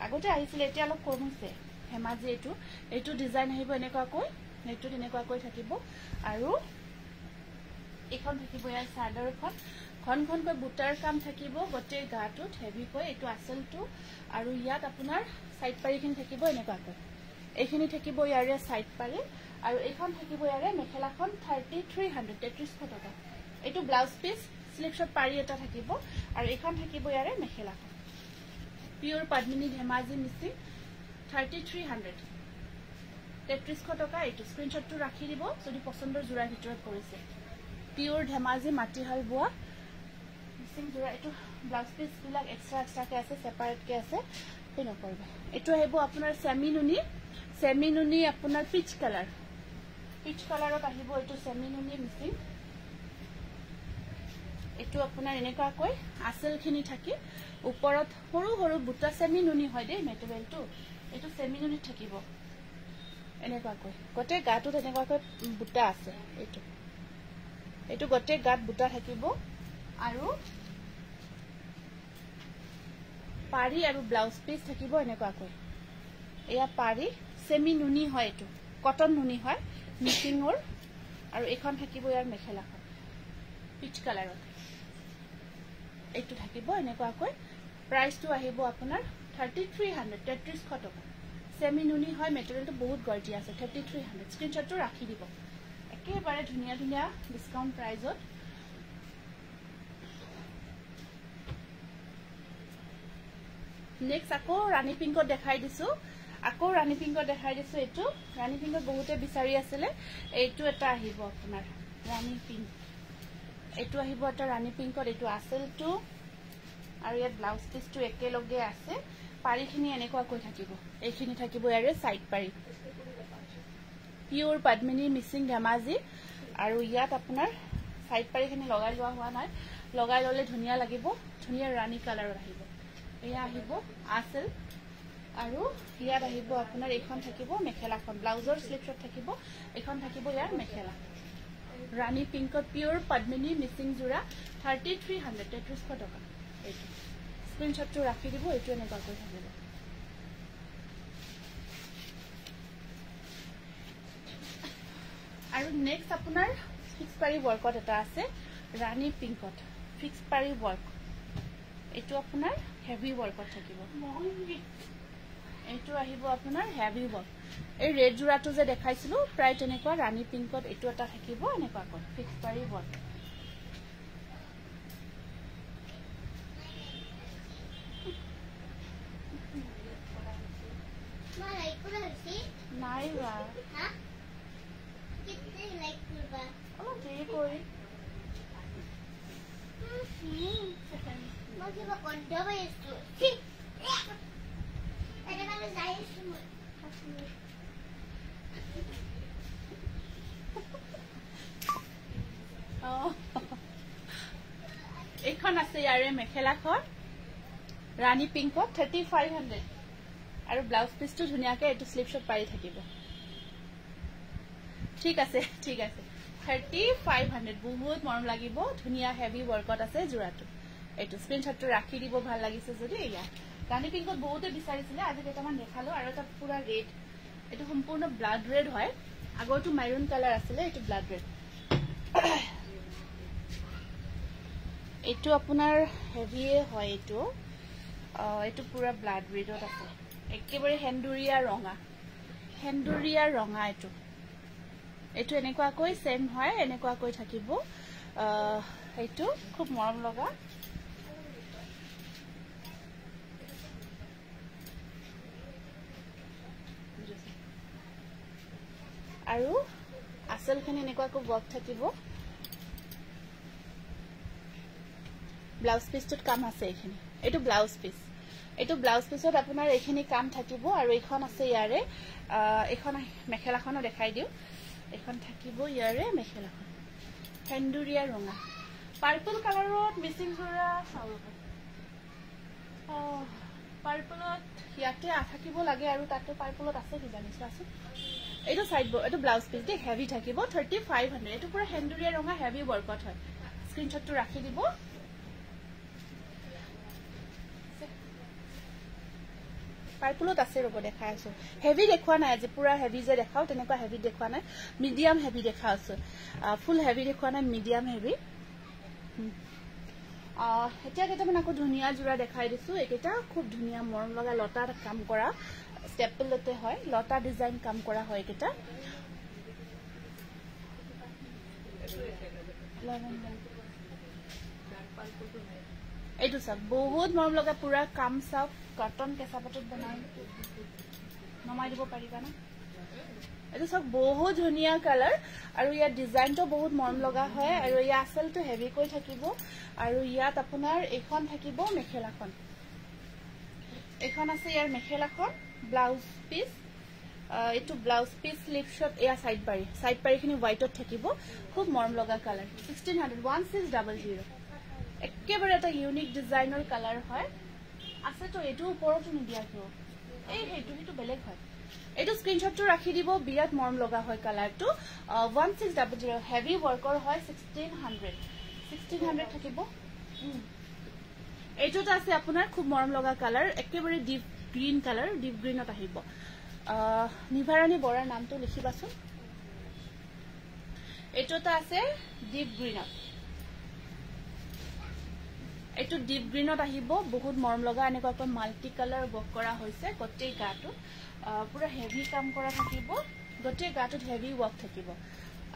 আগতে আহিছিল এতিয়া অলপ কম হৈছে হেমাজি এইটো ডিজাইন আহিব এনেকুৱাকৈ এইটো এনেকুৱাকৈ থাকিব আৰু এখন থাকিব ইয়াৰ চাদৰখন ঘনঘনকৈ বুটাৰ কাম থাকিব গোটেই গাটোত হেভিকৈ এইটো আসলটো আৰু ইয়াত আপোনাৰ সাইড পাৰিখিনি থাকিব এনেকুৱাকৈ এইখিনি থাকিব ইয়াৰে সাইড পাৰি আৰু এইখন থাকিব ইয়াৰে মেখেলাখন 3300 টকা এইটো ব্লাউজ পিস স্লিপশট পাৰি এটা থাকিব আৰু এইখন থাকিব ইয়াৰে মেখেলাখন পিওৰ পদ্মিনী ধেমাজি মিচিং 3300 টকা এইটো স্ক্ৰিনশ্বটটো ৰাখি দিব যদি পছন্দৰ জোৰাৰ ভিতৰত কৰিছে পিওৰ ধেমাজি মাটিহাল বোৱা মিচিং জোৰা এইটো ব্লাউজ পিস বিলাক এক্সট্ৰাকে আছে সেপাৰেটকে আছে এই নকৰিব এইটো আহিব আপোনাৰ সেমি নুনি আপোনাৰ পিচ কালাৰত আহিব এইটো সেমি নুনি মিচিং এইটো আপোনাৰ এনেকুৱাকৈ আসলখিনি থাকি ওপৰত সৰু সৰু বুটা সেমি নুনি হয় দেই মেটেৰিয়েলটো এইটো সেমি নুনি থাকিব এনেকুৱাকৈ গোটেই গাটোত এনেকুৱাকৈ বুটা আছে এইটো গোটেই গাত বুটা থাকিব আৰু পাৰি আৰু ব্লাউজ পিস থাকিব এনেকুৱাকৈ এয়া পাৰি সেমি নুনি হয় এইটো কটন নুনি হয় মিচিংৰ আৰু এখন থাকিব ইয়াৰ মেখেলাখন পিচ কালাৰত এইটো থাকিব এনেকুৱাকৈ প্ৰাইসটো আহিব আপোনাৰ 3300 টকা সেমি নুনি হয় মেটেৰিয়েলটো বহুত গৰ্জিয়াছ আছে 3300 স্ক্ৰিনশ্বটটো ৰাখি দিব একেবাৰে ধুনীয়া ধুনীয়া ডিসকাউন্ট প্ৰাইজত নেক্সট আকৌ ৰাণী পিংকত দেখাই দিছো এইটো ৰাণী পিংকত বহুতে বিচাৰি আছিল এইটো এটা আহিব আপোনাৰ ৰাণী পিংক এইটো আহিব এটা ৰাণী পিংকত এইটো আসলটো আৰু ইয়াত ব্লাউজ পিসটো একেলগে আছে পাৰিখিনি এনেকুৱাকৈ থাকিব এইখিনি থাকিব ইয়াৰে সাইড পাৰি পিওৰ পদ্মিনী মিচিং ধেমাজি আৰু ইয়াত আপোনাৰ সাইড পাৰিখিনি লগাই লোৱা হোৱা নাই লগাই ললে ধুনীয়া লাগিব ধুনীয়া ৰাণী কালাৰত আহিব এয়া আহিব আসল আৰু ইয়াত আহিব আপোনাৰ এইখন থাকিব মেখেলাখন ব্লাউজৰ স্লিপছত থাকিব এইখন থাকিব ইয়াৰ মেখেলা ৰাণী পিংকত পিওৰ পদ্মিনী মিচিং জোৰা 3300 3300 টকা এইটো স্ক্ৰিনশ্বটটো ৰাখি দিব এইটো এনেকুৱাকৈ থাকিব আৰু নেক্সট আপোনাৰ ফিক্স পাৰি ৱৰ্কত এটা আছে ৰাণী পিংকত ফিক্স পাৰি ৱৰ্ক এইটো আপোনাৰ হেভি ৱৰ্কত থাকিব এইটো আহিব আপোনাৰ হেভি ৱৰ্ক এই ৰেড জোৰাটো যে দেখাইছিলো প্ৰায় তেনেকুৱা ৰাণী পিংকত এইটো এটা থাকিব এনেকুৱাকৈ ফিক্স পাৰি ৱৰ্ক নাই অলপ দেৰি কৰি এইখন আছে ইয়াৰে মেখেলাখন ৰাণী পিংকত 3500 আৰু ব্লাউজ পিসটো ধুনিয়াকে এটো স্লিপশ্বট পাৰি থাকিব ঠিক আছে 3500 বহুত মৰম লাগিব ধুনিয়া হেভি ৱৰ্কত আছে জোৰাটো এটো স্ক্ৰিনশ্বটটো ৰাখি দিব ভাল লাগিছে যদি ইয়া ৰাণী পিংকত বহুতে বিচাৰিছিলে আজি কেটামান দেখালো আৰু এটা পুৰা ৰেড এটো সম্পূৰ্ণ ব্লাড ৰেড হয় আগৰটো মেৰুন কালাৰ আছিল এটো ব্লাড ৰেড এটো আপোনাৰ হেভিয়ে হয় এটো পুৰা ব্লাড ৰেডত আছে একেবাৰে হেন্দুৰিয়া ৰঙা এটো এনেকুৱাকৈ সেম হয় এনেকুৱাকৈ থাকিব এটো খুব মৰম লগা আৰু আসলখিনি এনেকুৱাকৈ ৱৰ্ক থাকিব ব্লাউজ পিসটোত কাম আছে এইখিনি এটো ব্লাউজ পিসত আপোনাৰ এইখিনি কাম থাকিব আৰু এইখন আছে ইয়াৰে এইখন মেখেলাখনো দেখাই দিও এইখন থাকিব ইয়াৰে মেখেলাখন হেন্দুৰিয়া ৰঙা পাৰ্পল কালাৰত মিচিং জোৰা চাউল পাৰ্পলত ইয়াতে থাকিব লাগে আৰু তাতে পাৰ্পলত আছে কি জানিছো আছে এইটো সাইড এটো ব্লাউজ পিস দে হেভি থাকিব 3500 এটো পুৰা হেন্দুৰিয়া ৰঙা হেভি ৱৰ্কত হয় স্ক্ৰিনশ্বটটো ৰাখি দিব পাৰ্পলত আছে ৰব দেখাই আছো হেভি দেখুৱা নাই আজি পুৰা হেভি যে দেখাও তেনেকুৱা হেভি দেখুৱা নাই মিডিয়াম হেভি দেখা আছে ফুল হেভি দেখুৱা নাই মিডিয়াম হেভি এতিয়া কেইটামান আকৌ ধুনিয়া জোৰা দেখাই দিছো এইকেইটা খুব ধুনিয়া মৰম লগা লতাৰ কাম কৰা স্টেপলতে হয় লতা ডিজাইন কাম কৰা হয় এইকেইটা এইটো সব বহুত মৰম লগা পুৰা কাম সব কটন কেঁচা পাটত বনাই নমাই দিব পাৰিবা না এইটো সব বহুত ধুনিয়া কালাৰ আৰু ইয়াৰ ডিজাইনটো বহুত মৰম লগা হয় আৰু ইয়া আসলটো হেভি কৈ থাকিব আৰু ইয়াত আপোনাৰ এখন থাকিব মেখেলাখন এখন আছে ইয়াৰ মেখেলাখন ব্লাউজ পিস এটো ব্লাউজ পিস স্লিপশ্বট এয়া সাইড পাৰিখিনি হোৱাইটত থাকিব খুব মৰম লগা কালাৰ 1600 একেবাৰে এটা ইউনিক ডিজাইনৰ কালাৰ হয় আছে তো এটো ওপৰটো নিদিয়া কিয় এই হেতু বেলেগ হয় এটো স্ক্ৰিনশ্বটটো ৰাখি দিব বিৰাট মৰম লগা হয় কালাৰটো 1600 হেভি ৱৰ্কৰ হয় 1600 থাকিব এটোটা আছে আপোনাৰ খুব মৰম লগা কালাৰ একেবাৰে ডিপ গ্ৰীন কালাৰ ডিপ গ্ৰীনত আহিব নিভাৰাণী বৰাৰ নামটো লিখিবাচোন এটোটা আছে ডিপ গ্ৰীনত এটো ডিপ গ্ৰীনত আহিব বহুত মৰম লগা এনেকুৱাকৈ মাল্টি কালাৰ ৱৰ্ক কৰা হৈছে গটেই গাটো পুৰা হেভি কাম কৰা থাকিব গটেই গাটোত হেভি ৱৰ্ক থাকিব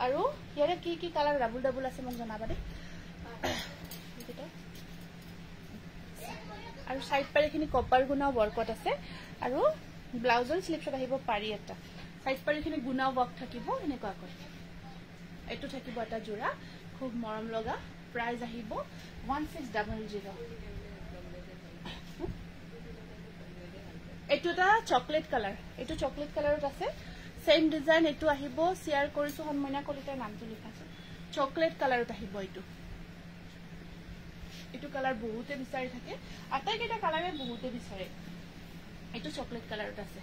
আৰু ইয়াৰে কি কালাৰ ডাবল আছে মোক জনাবা দে আৰু সাইড পাৰিখিনি কপাৰ গুনা ৱৰ্কত আছে আৰু ব্লাউজৰ স্লিপশ্বট আহিব পাৰি এটা সাইড পাৰিখিনি গুনা ৱৰ্ক থাকিব এনেকুৱাকৈ এটো থাকিব এটা জোৰা খুব মৰম লগা প্ৰাইস আহিব 1600 এটোটা চকলেট কালাৰ এটো চকলেট কালাৰত আছে সেম ডিজাইন এটো আহিব শেয়াৰ কৰিছো হনমইনা কলিতাৰ নামটো লিখাছে চকলেট কালাৰত আহিব এটো কালাৰ বহুতে বিচাৰি থাকে আটাইকেটা কালাৰে বহুতে বিচাৰে এইটো চকলেট কালাৰত আছে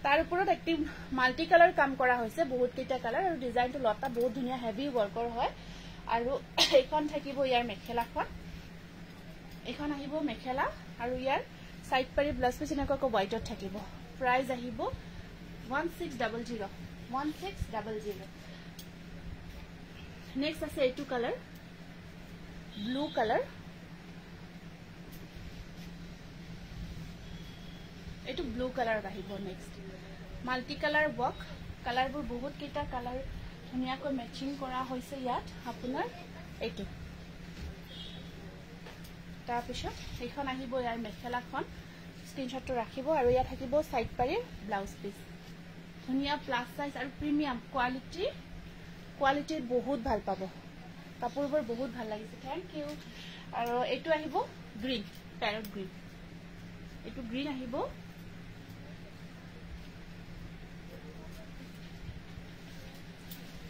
তাৰ ওপৰত একটি মাল্টি কালাৰ কাম কৰা হৈছে বহুত কেইটা কালাৰ আৰু ডিজাইনটো লতা বহুত ধুনিয়া হেভি ওয়াৰ্কৰ হয় আৰু এইখন থাকিব ইয়াৰ মেখেলাখন এইখন আহিব মেখেলা আৰু ইয়াৰ সাইড পাৰি ব্লাউজ পিছ এনেকৈ হোৱাইটত থাকিব প্ৰাইস আহিব 1600 নেক্সট আছে এইটো কালাৰ ব্লু কালাৰ এইটো ব্লু কালাৰত আহিব নেক্সট মাল্টি কালাৰ ওয়াৰ্ক কালাৰবোৰ বহুত কেইটা কালাৰ ধুনিয়াকৈ মেচিং কৰা হৈছে ইয়াত আপোনাৰ এইটো তাৰ পিছত এইখন আহিব ইয়াৰ মেখেলাখন স্ক্ৰিনশ্বটটো ৰাখিব আৰু ইয়াত থাকিব সাইড পাৰি ব্লাউজ পিস ধুনিয়া প্লাস সাইজ আৰু প্ৰিমিয়াম কোৱালিটি বহুত ভাল পাব কাপোৰবোৰ বহুত ভাল লাগিছে থ্যাংক ইউ আৰু এইটো আহিব গ্ৰীন প্যাৰট গ্ৰীন এইটো গ্ৰীন আহিব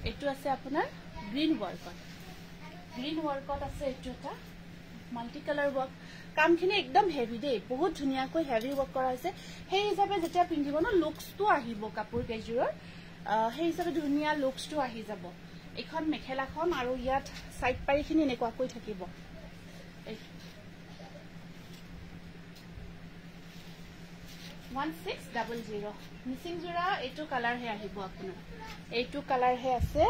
এইটো আছে আপোনাৰ গ্ৰীন ওয়াৰ্কত আছে এইটো এটা মাল্টি কালাৰ ওয়াৰ্ক কামখিনি একদম হেভি দে বহুত ধুনিয়াকৈ হেভি ওয়াৰ্ক কৰা হৈছে সেই হিচাপে যেতিয়া পিন্ধিব ন লুকসটো আহিব কাপোৰ কেজুৰৰ সেই হিচাপে ধুনিয়া লুকসটো আহি যাব এখন মেখেলাখন আৰু ইয়াত সাইড পাৰিখিনি এনেকুৱাকৈ থাকিব 1600 মিসিং জোৰা এইটো কালাৰ হে আহিব আপোনাৰ এইটো কালাৰ হে আছে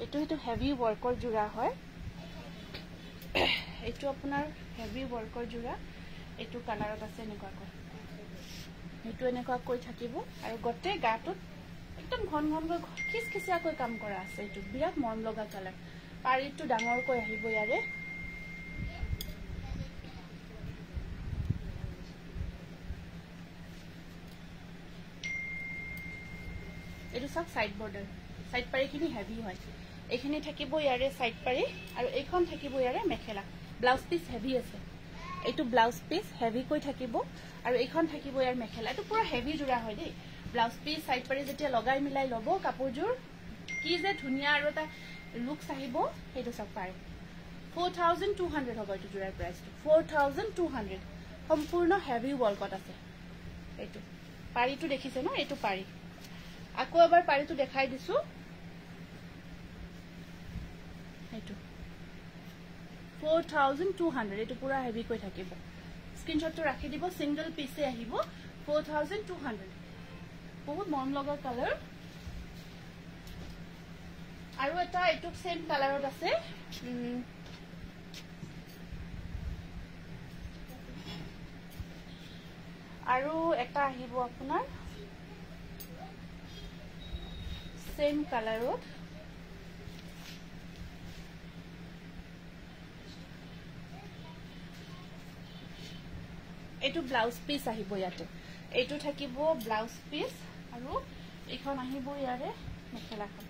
এইটো হেভি ওয়াৰ্কৰ জোৰা হয় এইটো আপোনাৰ হেভি ওয়াৰ্কৰ জোৰা এইটো কালাৰত আছে এনেকুৱাকৈ এইটো এনেকুৱাকৈ থাকিব আৰু গটে গাটোত একদম ঘনকৈ খিচখিচিয়াকৈ কাম কৰা আছে এইটো বিৰাট মৰম লগা কালাৰ পাৰিটো ডাঙৰকৈ আহিব ইয়াৰে এইটো সব সাইড বৰ্ডাৰ সাইড পাৰিখিনি হেভি হয় এইখিনি থাকিব ইয়াৰে সাইড পাৰি আৰু এইখন থাকিব ইয়াৰে মেখেলা ব্লাউজ পিস হেভি আছে এইটো ব্লাউজ পিস হেভি কৈ থাকিব আৰু এইখন থাকিব ইয়াৰ মেখেলা এইটো পুৰা হেভি জোৰা হয় দেই ব্লাউজ পিস সাইড পাৰি যেতিয়া লগাই মিলাই লব কাপোৰজোৰ কি যে ধুনিয়া আৰু এটা লুকস আহিব সেইটো সব পাৰে 4200 হ'ব এইটো জোৰাৰ প্ৰাইসটো 4200 সম্পূৰ্ণ হেভি ওয়াৰ্কত আছে এইটো পাৰিটো দেখিছে ন এইটো পাৰি আকৌ এবাৰ পাৰিটো দেখাই দিছো এইটো 4200 এইটো পুৰা হেভি কৈ থাকিব স্ক্ৰিনশ্বটটো ৰাখি দিব সিঙ্গেল পিসে আহিব 4200 বহুত মন লগা কালাৰ আৰু এটা এইটো সেম কালাৰত আছে আৰু এটা আহিব আপোনাৰ সেম কালাৰত এইটো ব্লাউজ পিস আহিব ইয়াতে এইটো থাকিব ব্লাউজ পিস আৰু এইখন আহিব ইয়াৰে মেখেলাখন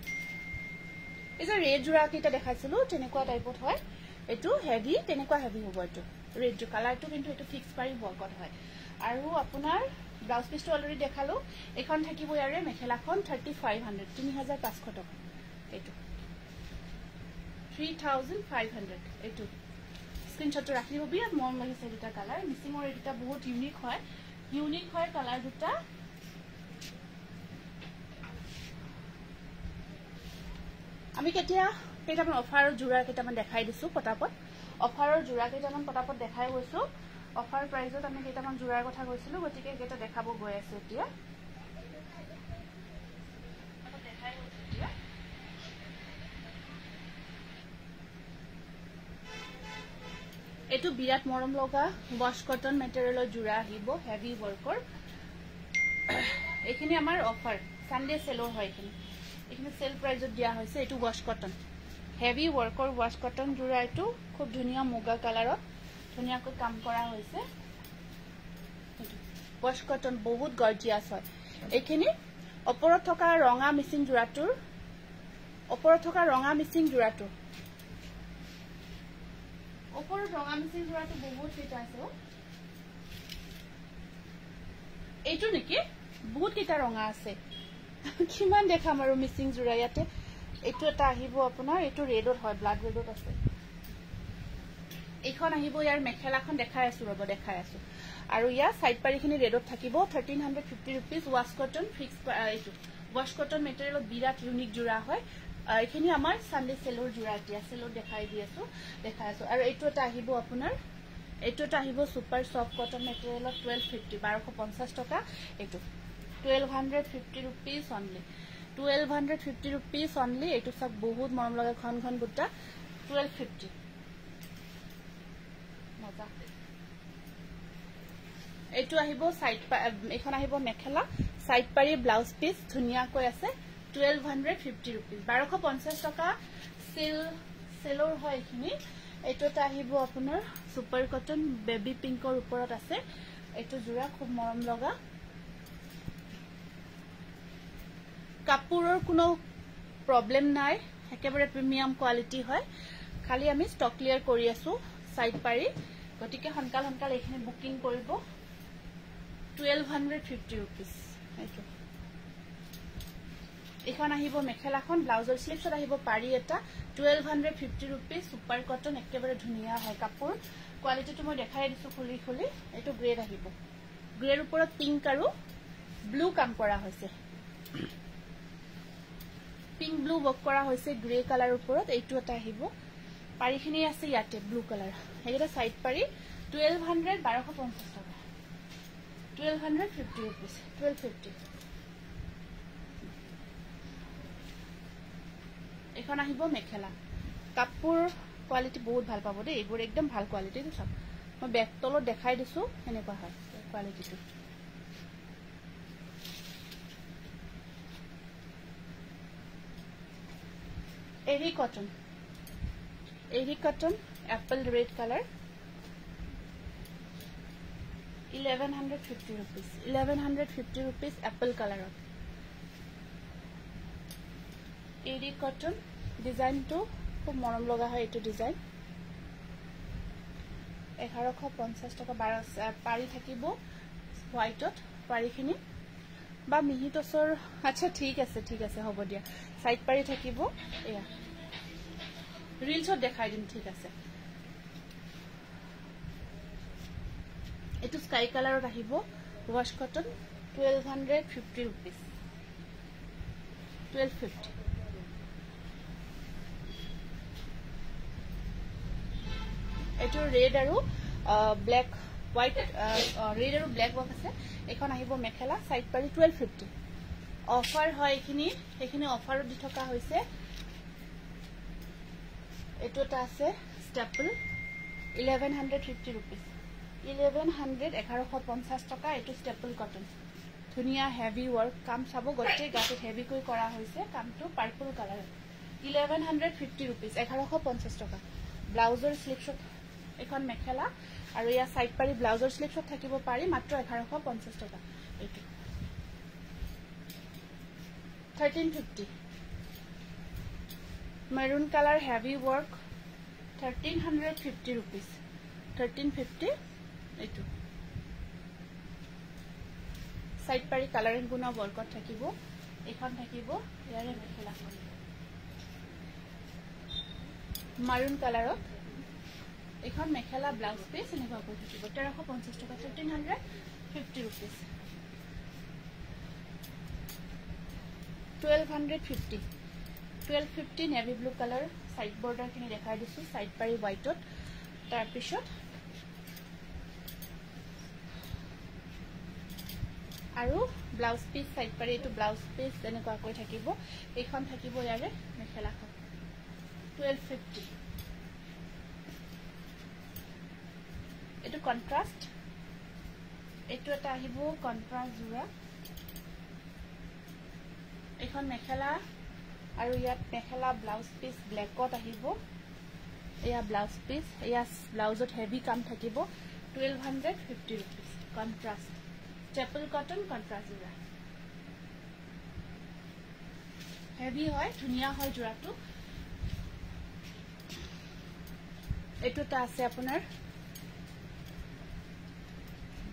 এই যে ৰেড জোৰা কিটা দেখাইছিলো তেনেকুৱা টাইপত হয় এইটো হেভি তেনেকুৱা হেভি হ'ব এইটো ৰেড জো কালাৰটো কিন্তু এইটো ফিক্স পাৰি বৰ্কত হয় আৰু আপোনাৰ ব্লাউজ পিসটো অলৰেডি দেখালো এখন থাকিব ইয়াৰে মেখেলাখন 3500 3500 টকা এইটো 3500 এইটো স্ক্ৰিনশটটো ৰাখি দিব বিৰাট মৰম লাগিছে দুটা কালাৰ মিসিংৰ এটা বহুত ইউনিক হয় কালাৰ দুটা আমি কেইটামান অফাৰৰ জোৰা কেইটামান দেখাই দিছো পটাপট অফাৰৰ জোৰা কেইটামান পটাপট দেখাই গৈছো অফাৰ প্ৰাইজত আমি কেইটামান জোৰাৰ কথা কৈছিলো গতিকে কেইটা দেখাব গৈ আছে এতিয়া এইটো বিৰাট মৰম লগা ওয়াশ কটন মেটেৰিয়েলৰ জোৰা আহিব হেভি ওয়াৰ্কৰ এইখিনি আমাৰ অফাৰ সানডে সেলৰ হয় এইখিনি সেল প্ৰাইজত দিয়া হৈছে এইটো ওয়াশ কটন হেভি ওয়াৰ্কৰ ওয়াশ কটন জোৰা এইটো খুব ধুনিয়া মুগা কালাৰত ধুনিয়াকৈ কাম কৰা হৈছে ওয়াশ কটন বহুত গৰ্জিয়াস হয় এইখিনি ওপৰত থকা ৰঙা মিসিং জোৰাটোৰ ওপৰত ৰঙা মিসিং জোৰাটো বহুত কেইটা আছে এইটো নেকি বহুত কেইটা ৰঙা আছে কিমান দেখাম আৰু মিসিং জোৰা ইয়াতে এইটো এটা আহিব আপোনাৰ এইটো ৰেডত হয় ব্লাড ৰেডত আছে এইখন আহিব ইয়াৰ মেখেলাখন দেখাই আছো ৰব দেখাই আছো আৰু ইয়াৰ সাইড পাৰিখিনি ৰেডত থাকিব 1350 रुपीस ওয়াশ কটন ফিক্স এইটো ওয়াশ কটন মেটেৰিয়েলত বিৰাট ইউনিক জোৰা হয় এইখিনি আমাৰ সানডে সেলৰ জোৰা এতিয়া সেলৰ দেখাই দি আছো আৰু এইটো এটা আহিব আপোনাৰ এইটো এটা আহিব সুপাৰ সফট কটন মেটেৰিয়েলত 1250 টকা এইটো 1250 रुपीस অনলি 1250 रुपीस অনলি এইটো সব বহুত মৰম লগা ঘন ঘন বুটা 1250 মজা এইটো আহিব সাইড এখন আহিব মেখেলা সাইড পাৰি ব্লাউজ পিস ধুনিয়া কৈ আছে 1250 रुपीस 1250 টকা সেলৰ হয় এখিনি এইটো এটা আহিব আপোনাৰ সুপাৰ কটন বেবি পিংকৰ ওপৰত আছে এইটো জোৰা খুব মৰম লগা কাপোৰৰ কোনো প্ৰবলেম নাই একেবাৰে প্ৰিমিয়াম কোৱালিটি হয় খালি আমি ষ্টক ক্লিয়াৰ কৰি আছো সাইড পাৰি গটিকে হনকাল এইখিনি বুকিং কৰিব 1250 रुपीस এইটো এখন আহিব মেখেলাখন ব্লাউজৰ স্লিপছত আহিব পাৰি এটা 1250 रुपीस সুপাৰ কটন একেবাৰে ধুনিয়া হয় কাপোৰ কোৱালিটিটো মই দেখাই দিছো খুলি এইটো গ্ৰেড আহিব গ্ৰেৰ ওপৰত পিংক আৰু ব্লু কাম কৰা হৈছে পিংক ব্লু ওয়ার্ক করা হয়েছে গ্রে কালার উপরত এইটো এটা আহিব পারিখিনি আছে ইয়াতে ব্লু কালার এইটা সাইড পারি 1200 1250 টাকা 1250 रुपीस 1250 এখন আহিব মেখেলা কাপোৰ কোৱালিটি বহুত ভাল পাব দেই এইবোৰ একদম ভাল কোৱালিটি তো সব মই ব্যাক তলত দেখাই দিছো এনেকুৱা হয় কোৱালিটিটো eri cotton apple red colour 1150 rupees 1150 rupees apple colour eri cotton design तो खूब मरम लगा है ये डिजाइन 1150 टका 12 पारी থাকিব হোয়াইটত পারিখিনি বা মিহিটসৰ আচ্ছা ঠিক আছে হ'ব দিয়া সাইড পাৰি থাকিব এয়া ৰিলছত দেখাই দিম ঠিক আছে এটো স্কাই কালাৰত আহিব ওয়াশ কটন 1250 रुपीस 1250 এটো ৰেড আৰু ব্ল্যাক হোয়াইট ৰেড আৰু ব্ল্যাক ওয়াৰ্ক আছে এখন আহিব মেখেলা সাইড পাৰি 1250 অফার হয় এখিনি অফারত দি থকা হৈছে এটোটা আছে স্টেপল 1150 रुपीस 1150 টাকা এটো স্টেপল কটন ধুনিয়া হেভি ওয়ার্ক কাম চাব গটে গাতে হেভি কই কৰা হৈছে কামটো পাৰ্পল কালাৰ 1150 रुपीस 1150 টাকা ব্লাউজৰ স্লিপছত এখন মেখেলা আৰু ইয়া সাইড পাৰি ব্লাউজৰ স্লিপছত থাকিব পাৰি মাত্ৰ 1150 টাকা এটো 1350 maroon color heavy work 1350 rupees 1350 eto side pari coloring guna work thakibo ekhon thakibo yare mekhela maroon color ekhon mekhela blouse piece ene babo thakibo 1350 taka 1350 rupees 1250 navy blue color side border kini dekhai disu side pari white ot tar pishot aru blouse piece side pari etu blouse piece dene ka koi thakibo ekhon thakibo yare mekhela khon 1250 etu contrast etu eta ahibo contrast jura এখন মেখেলা আৰু ইয়াত মেখেলা blouse piece ব্ল্যাকত আহিব এয়া blouse piece এয়া ব্লাউজত heavy কাম থাকিব 1250 rupees contrast staple cotton contrast জোৰা heavy হয় ধুনিয়া হয় জোৰাটো এটোটা আছে আপোনাৰ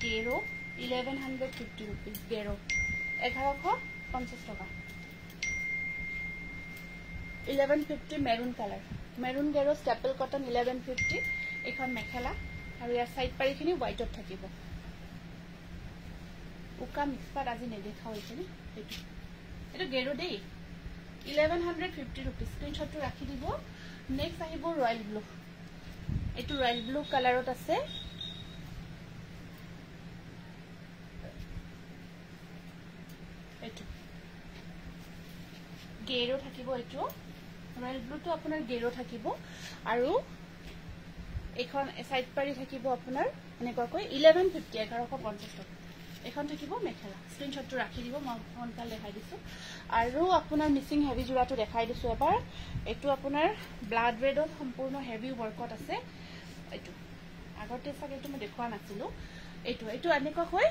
গেৰো 1150 रुपीस গেৰো 1150 টাকা 1150 maroon color maroon gero staple cotton 1150 এইখন মেখেলা আৰু ইয়াৰ সাইড পাৰিখিনি হোৱাইটত থাকিব উকা মিক্স পাট আজি নেদেখাও এইখিনি এইটো গেৰো দেই 1150 रुपीस স্ক্ৰিনশ্বটটো ৰাখি দিব নেক্সট আহিব ৰয়েল ব্লু এইটো ৰয়েল ব্লু কালাৰত আছে এইটো গেৰো থাকিব এইটো ৰয়েল ব্লুটো আপোনাৰ গেৰো থাকিব আৰু এখন সাইড পাৰি থাকিব আপোনাৰ এনেকুৱাকৈ 1150 1150 টকা এখন থাকিব মেখেলা স্ক্ৰিনশ্বটটো ৰাখি দিব মই সোনকালে দেখাই দিছো আৰু আপোনাৰ মিসিং হেভি জোৰাটো দেখাই দিছো এবাৰ এইটো আপোনাৰ ব্লাড ৰেডত সম্পূৰ্ণ হেভি ওয়াৰ্কত আছে এইটো আগতে চাগে এইটো মই দেখুৱা নাছিলো এইটো এনেকুৱা হয়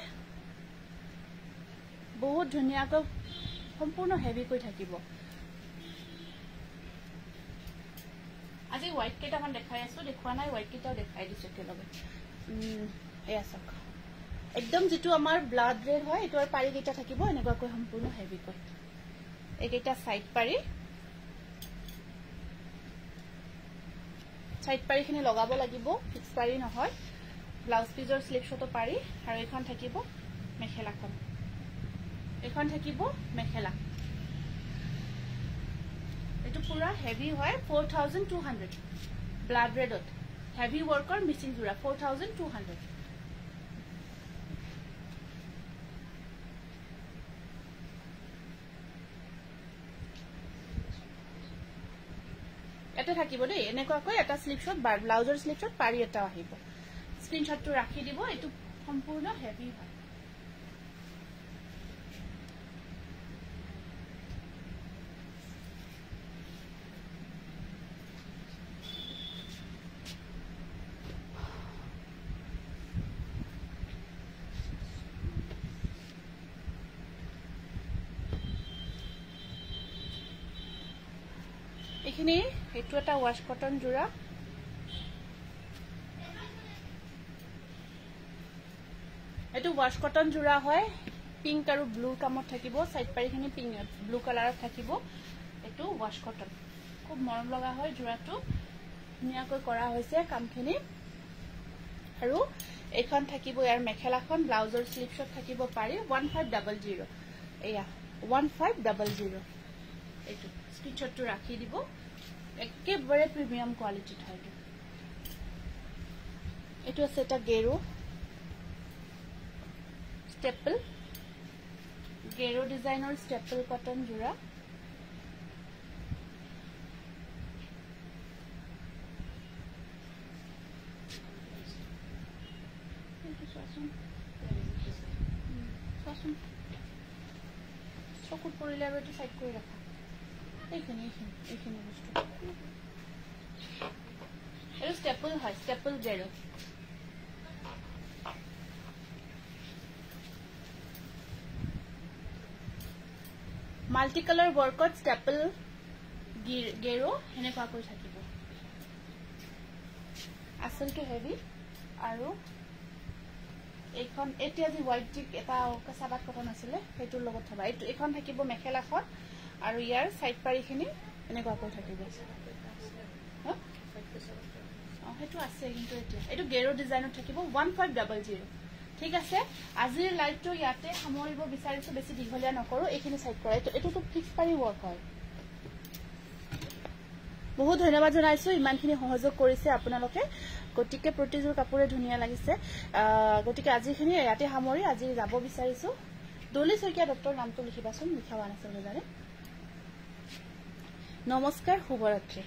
বহুত ধুনিয়াকৈ সম্পূৰ্ণ হেভি কৈ থাকিব আজি হোৱাইট কেটামান দেখাই আছো দেখুৱা নাই হোৱাইট কেটাও দেখাই দিছো একেলগে এয়া চাওক একদম যেটো আমাৰ ব্লাড ৰেড হয় এটোৰ পাৰি কেটা থাকিব এনেকুৱাকৈ সম্পূৰ্ণ হেভি কৈ এইকেটা সাইড পাৰিখিনি লগাব লাগিব ফিক্স পাৰি নহয় ব্লাউজ পিজৰ স্লিপ শটো পাৰি আৰু এখন থাকিব মেখেলাখন এখন থাকিব মেখেলা এটো পুৰা হেভি হয় 4200 ব্লাড ৰেডত হেভি ওয়াৰ্কৰ মিসিং জোৰা 4200 এটা থাকিব দেই এনেকুৱাকৈ এটা স্লিপ শট ব্লাউজৰ স্লিপ শট পাৰি এটা আহিব স্ক্ৰিনশ্বটটো ৰাখি দিব এটো সম্পূৰ্ণ হেভি হয় এখিনি এটো এটা ওয়াশ কটন জোৰা এটো ওয়াশ কটন জোৰা হয় পিঙ্ক আৰু ব্লু কামত থাকিব সাইড পাৰিখিনি পিঙ্ক ব্লু কালাৰত থাকিব এটো ওয়াশ কটন খুব মৰম লগা হয় জোৰাটো ধুনিয়াকৈ কৰা হৈছে কামখিনি আৰু এখন থাকিব ইয়াৰ মেখেলাখন ব্লাউজৰ স্লিপ শট থাকিব পাৰি 1500 এয়া 1500 এইটো স্ক্ৰিনশ্বটটো ৰাখি দিব একেবাৰে প্ৰিমিয়াম কোৱালিটি হয় এইটো আছে এটা গেৰো স্টেপল গেৰো ডিজাইনৰ স্টেপল কটন জোৰা চকুত পৰিলে আৰু এইটো সাইড কৰি ৰাখা এইখিনি বস্তু এইটো স্টেপল হয় staple Gero multi colour ওয়াৰ্কত staple Gero এনেকুৱাকৈ থাকিব আসলটো হেভি আৰু এইখন এতিয়া যে হোৱাইট টিক এটা কাছাবাত কটন আছিলে সেইটোৰ লগত থবা এইখন থাকিব মেখেলাখন আৰু ইয়াৰ সাইড পাৰিখিনি এনেকুৱাকৈ থাকিব হেতু আছে কিন্তু এটো গেৰো ডিজাইনত থাকিব 1500 ঠিক আছে আজিৰ লাইভটো ইয়াতে সামৰিব বিচাৰিছো বেছি দীঘলীয়া নকৰো এইখিনি সাইড কৰা এটো ফিক্স পাৰি ওয়াৰ্ক হয় বহুত ধন্যবাদ জনাইছো ইমানখিনি সহযোগ কৰিছে আপোনালোকে গটিকে প্ৰতিযোৰ কাপোৰে ধুনিয়া লাগিছে গটিকে আজিখিনি ইয়াতে সামৰি আজি যাব বিচাৰিছো দলি শইকীয়া ডক্টৰ নামটো লিখিবাচোন লিখাৱা আছে জানে নমস্কাৰ শুভৰাত্ৰি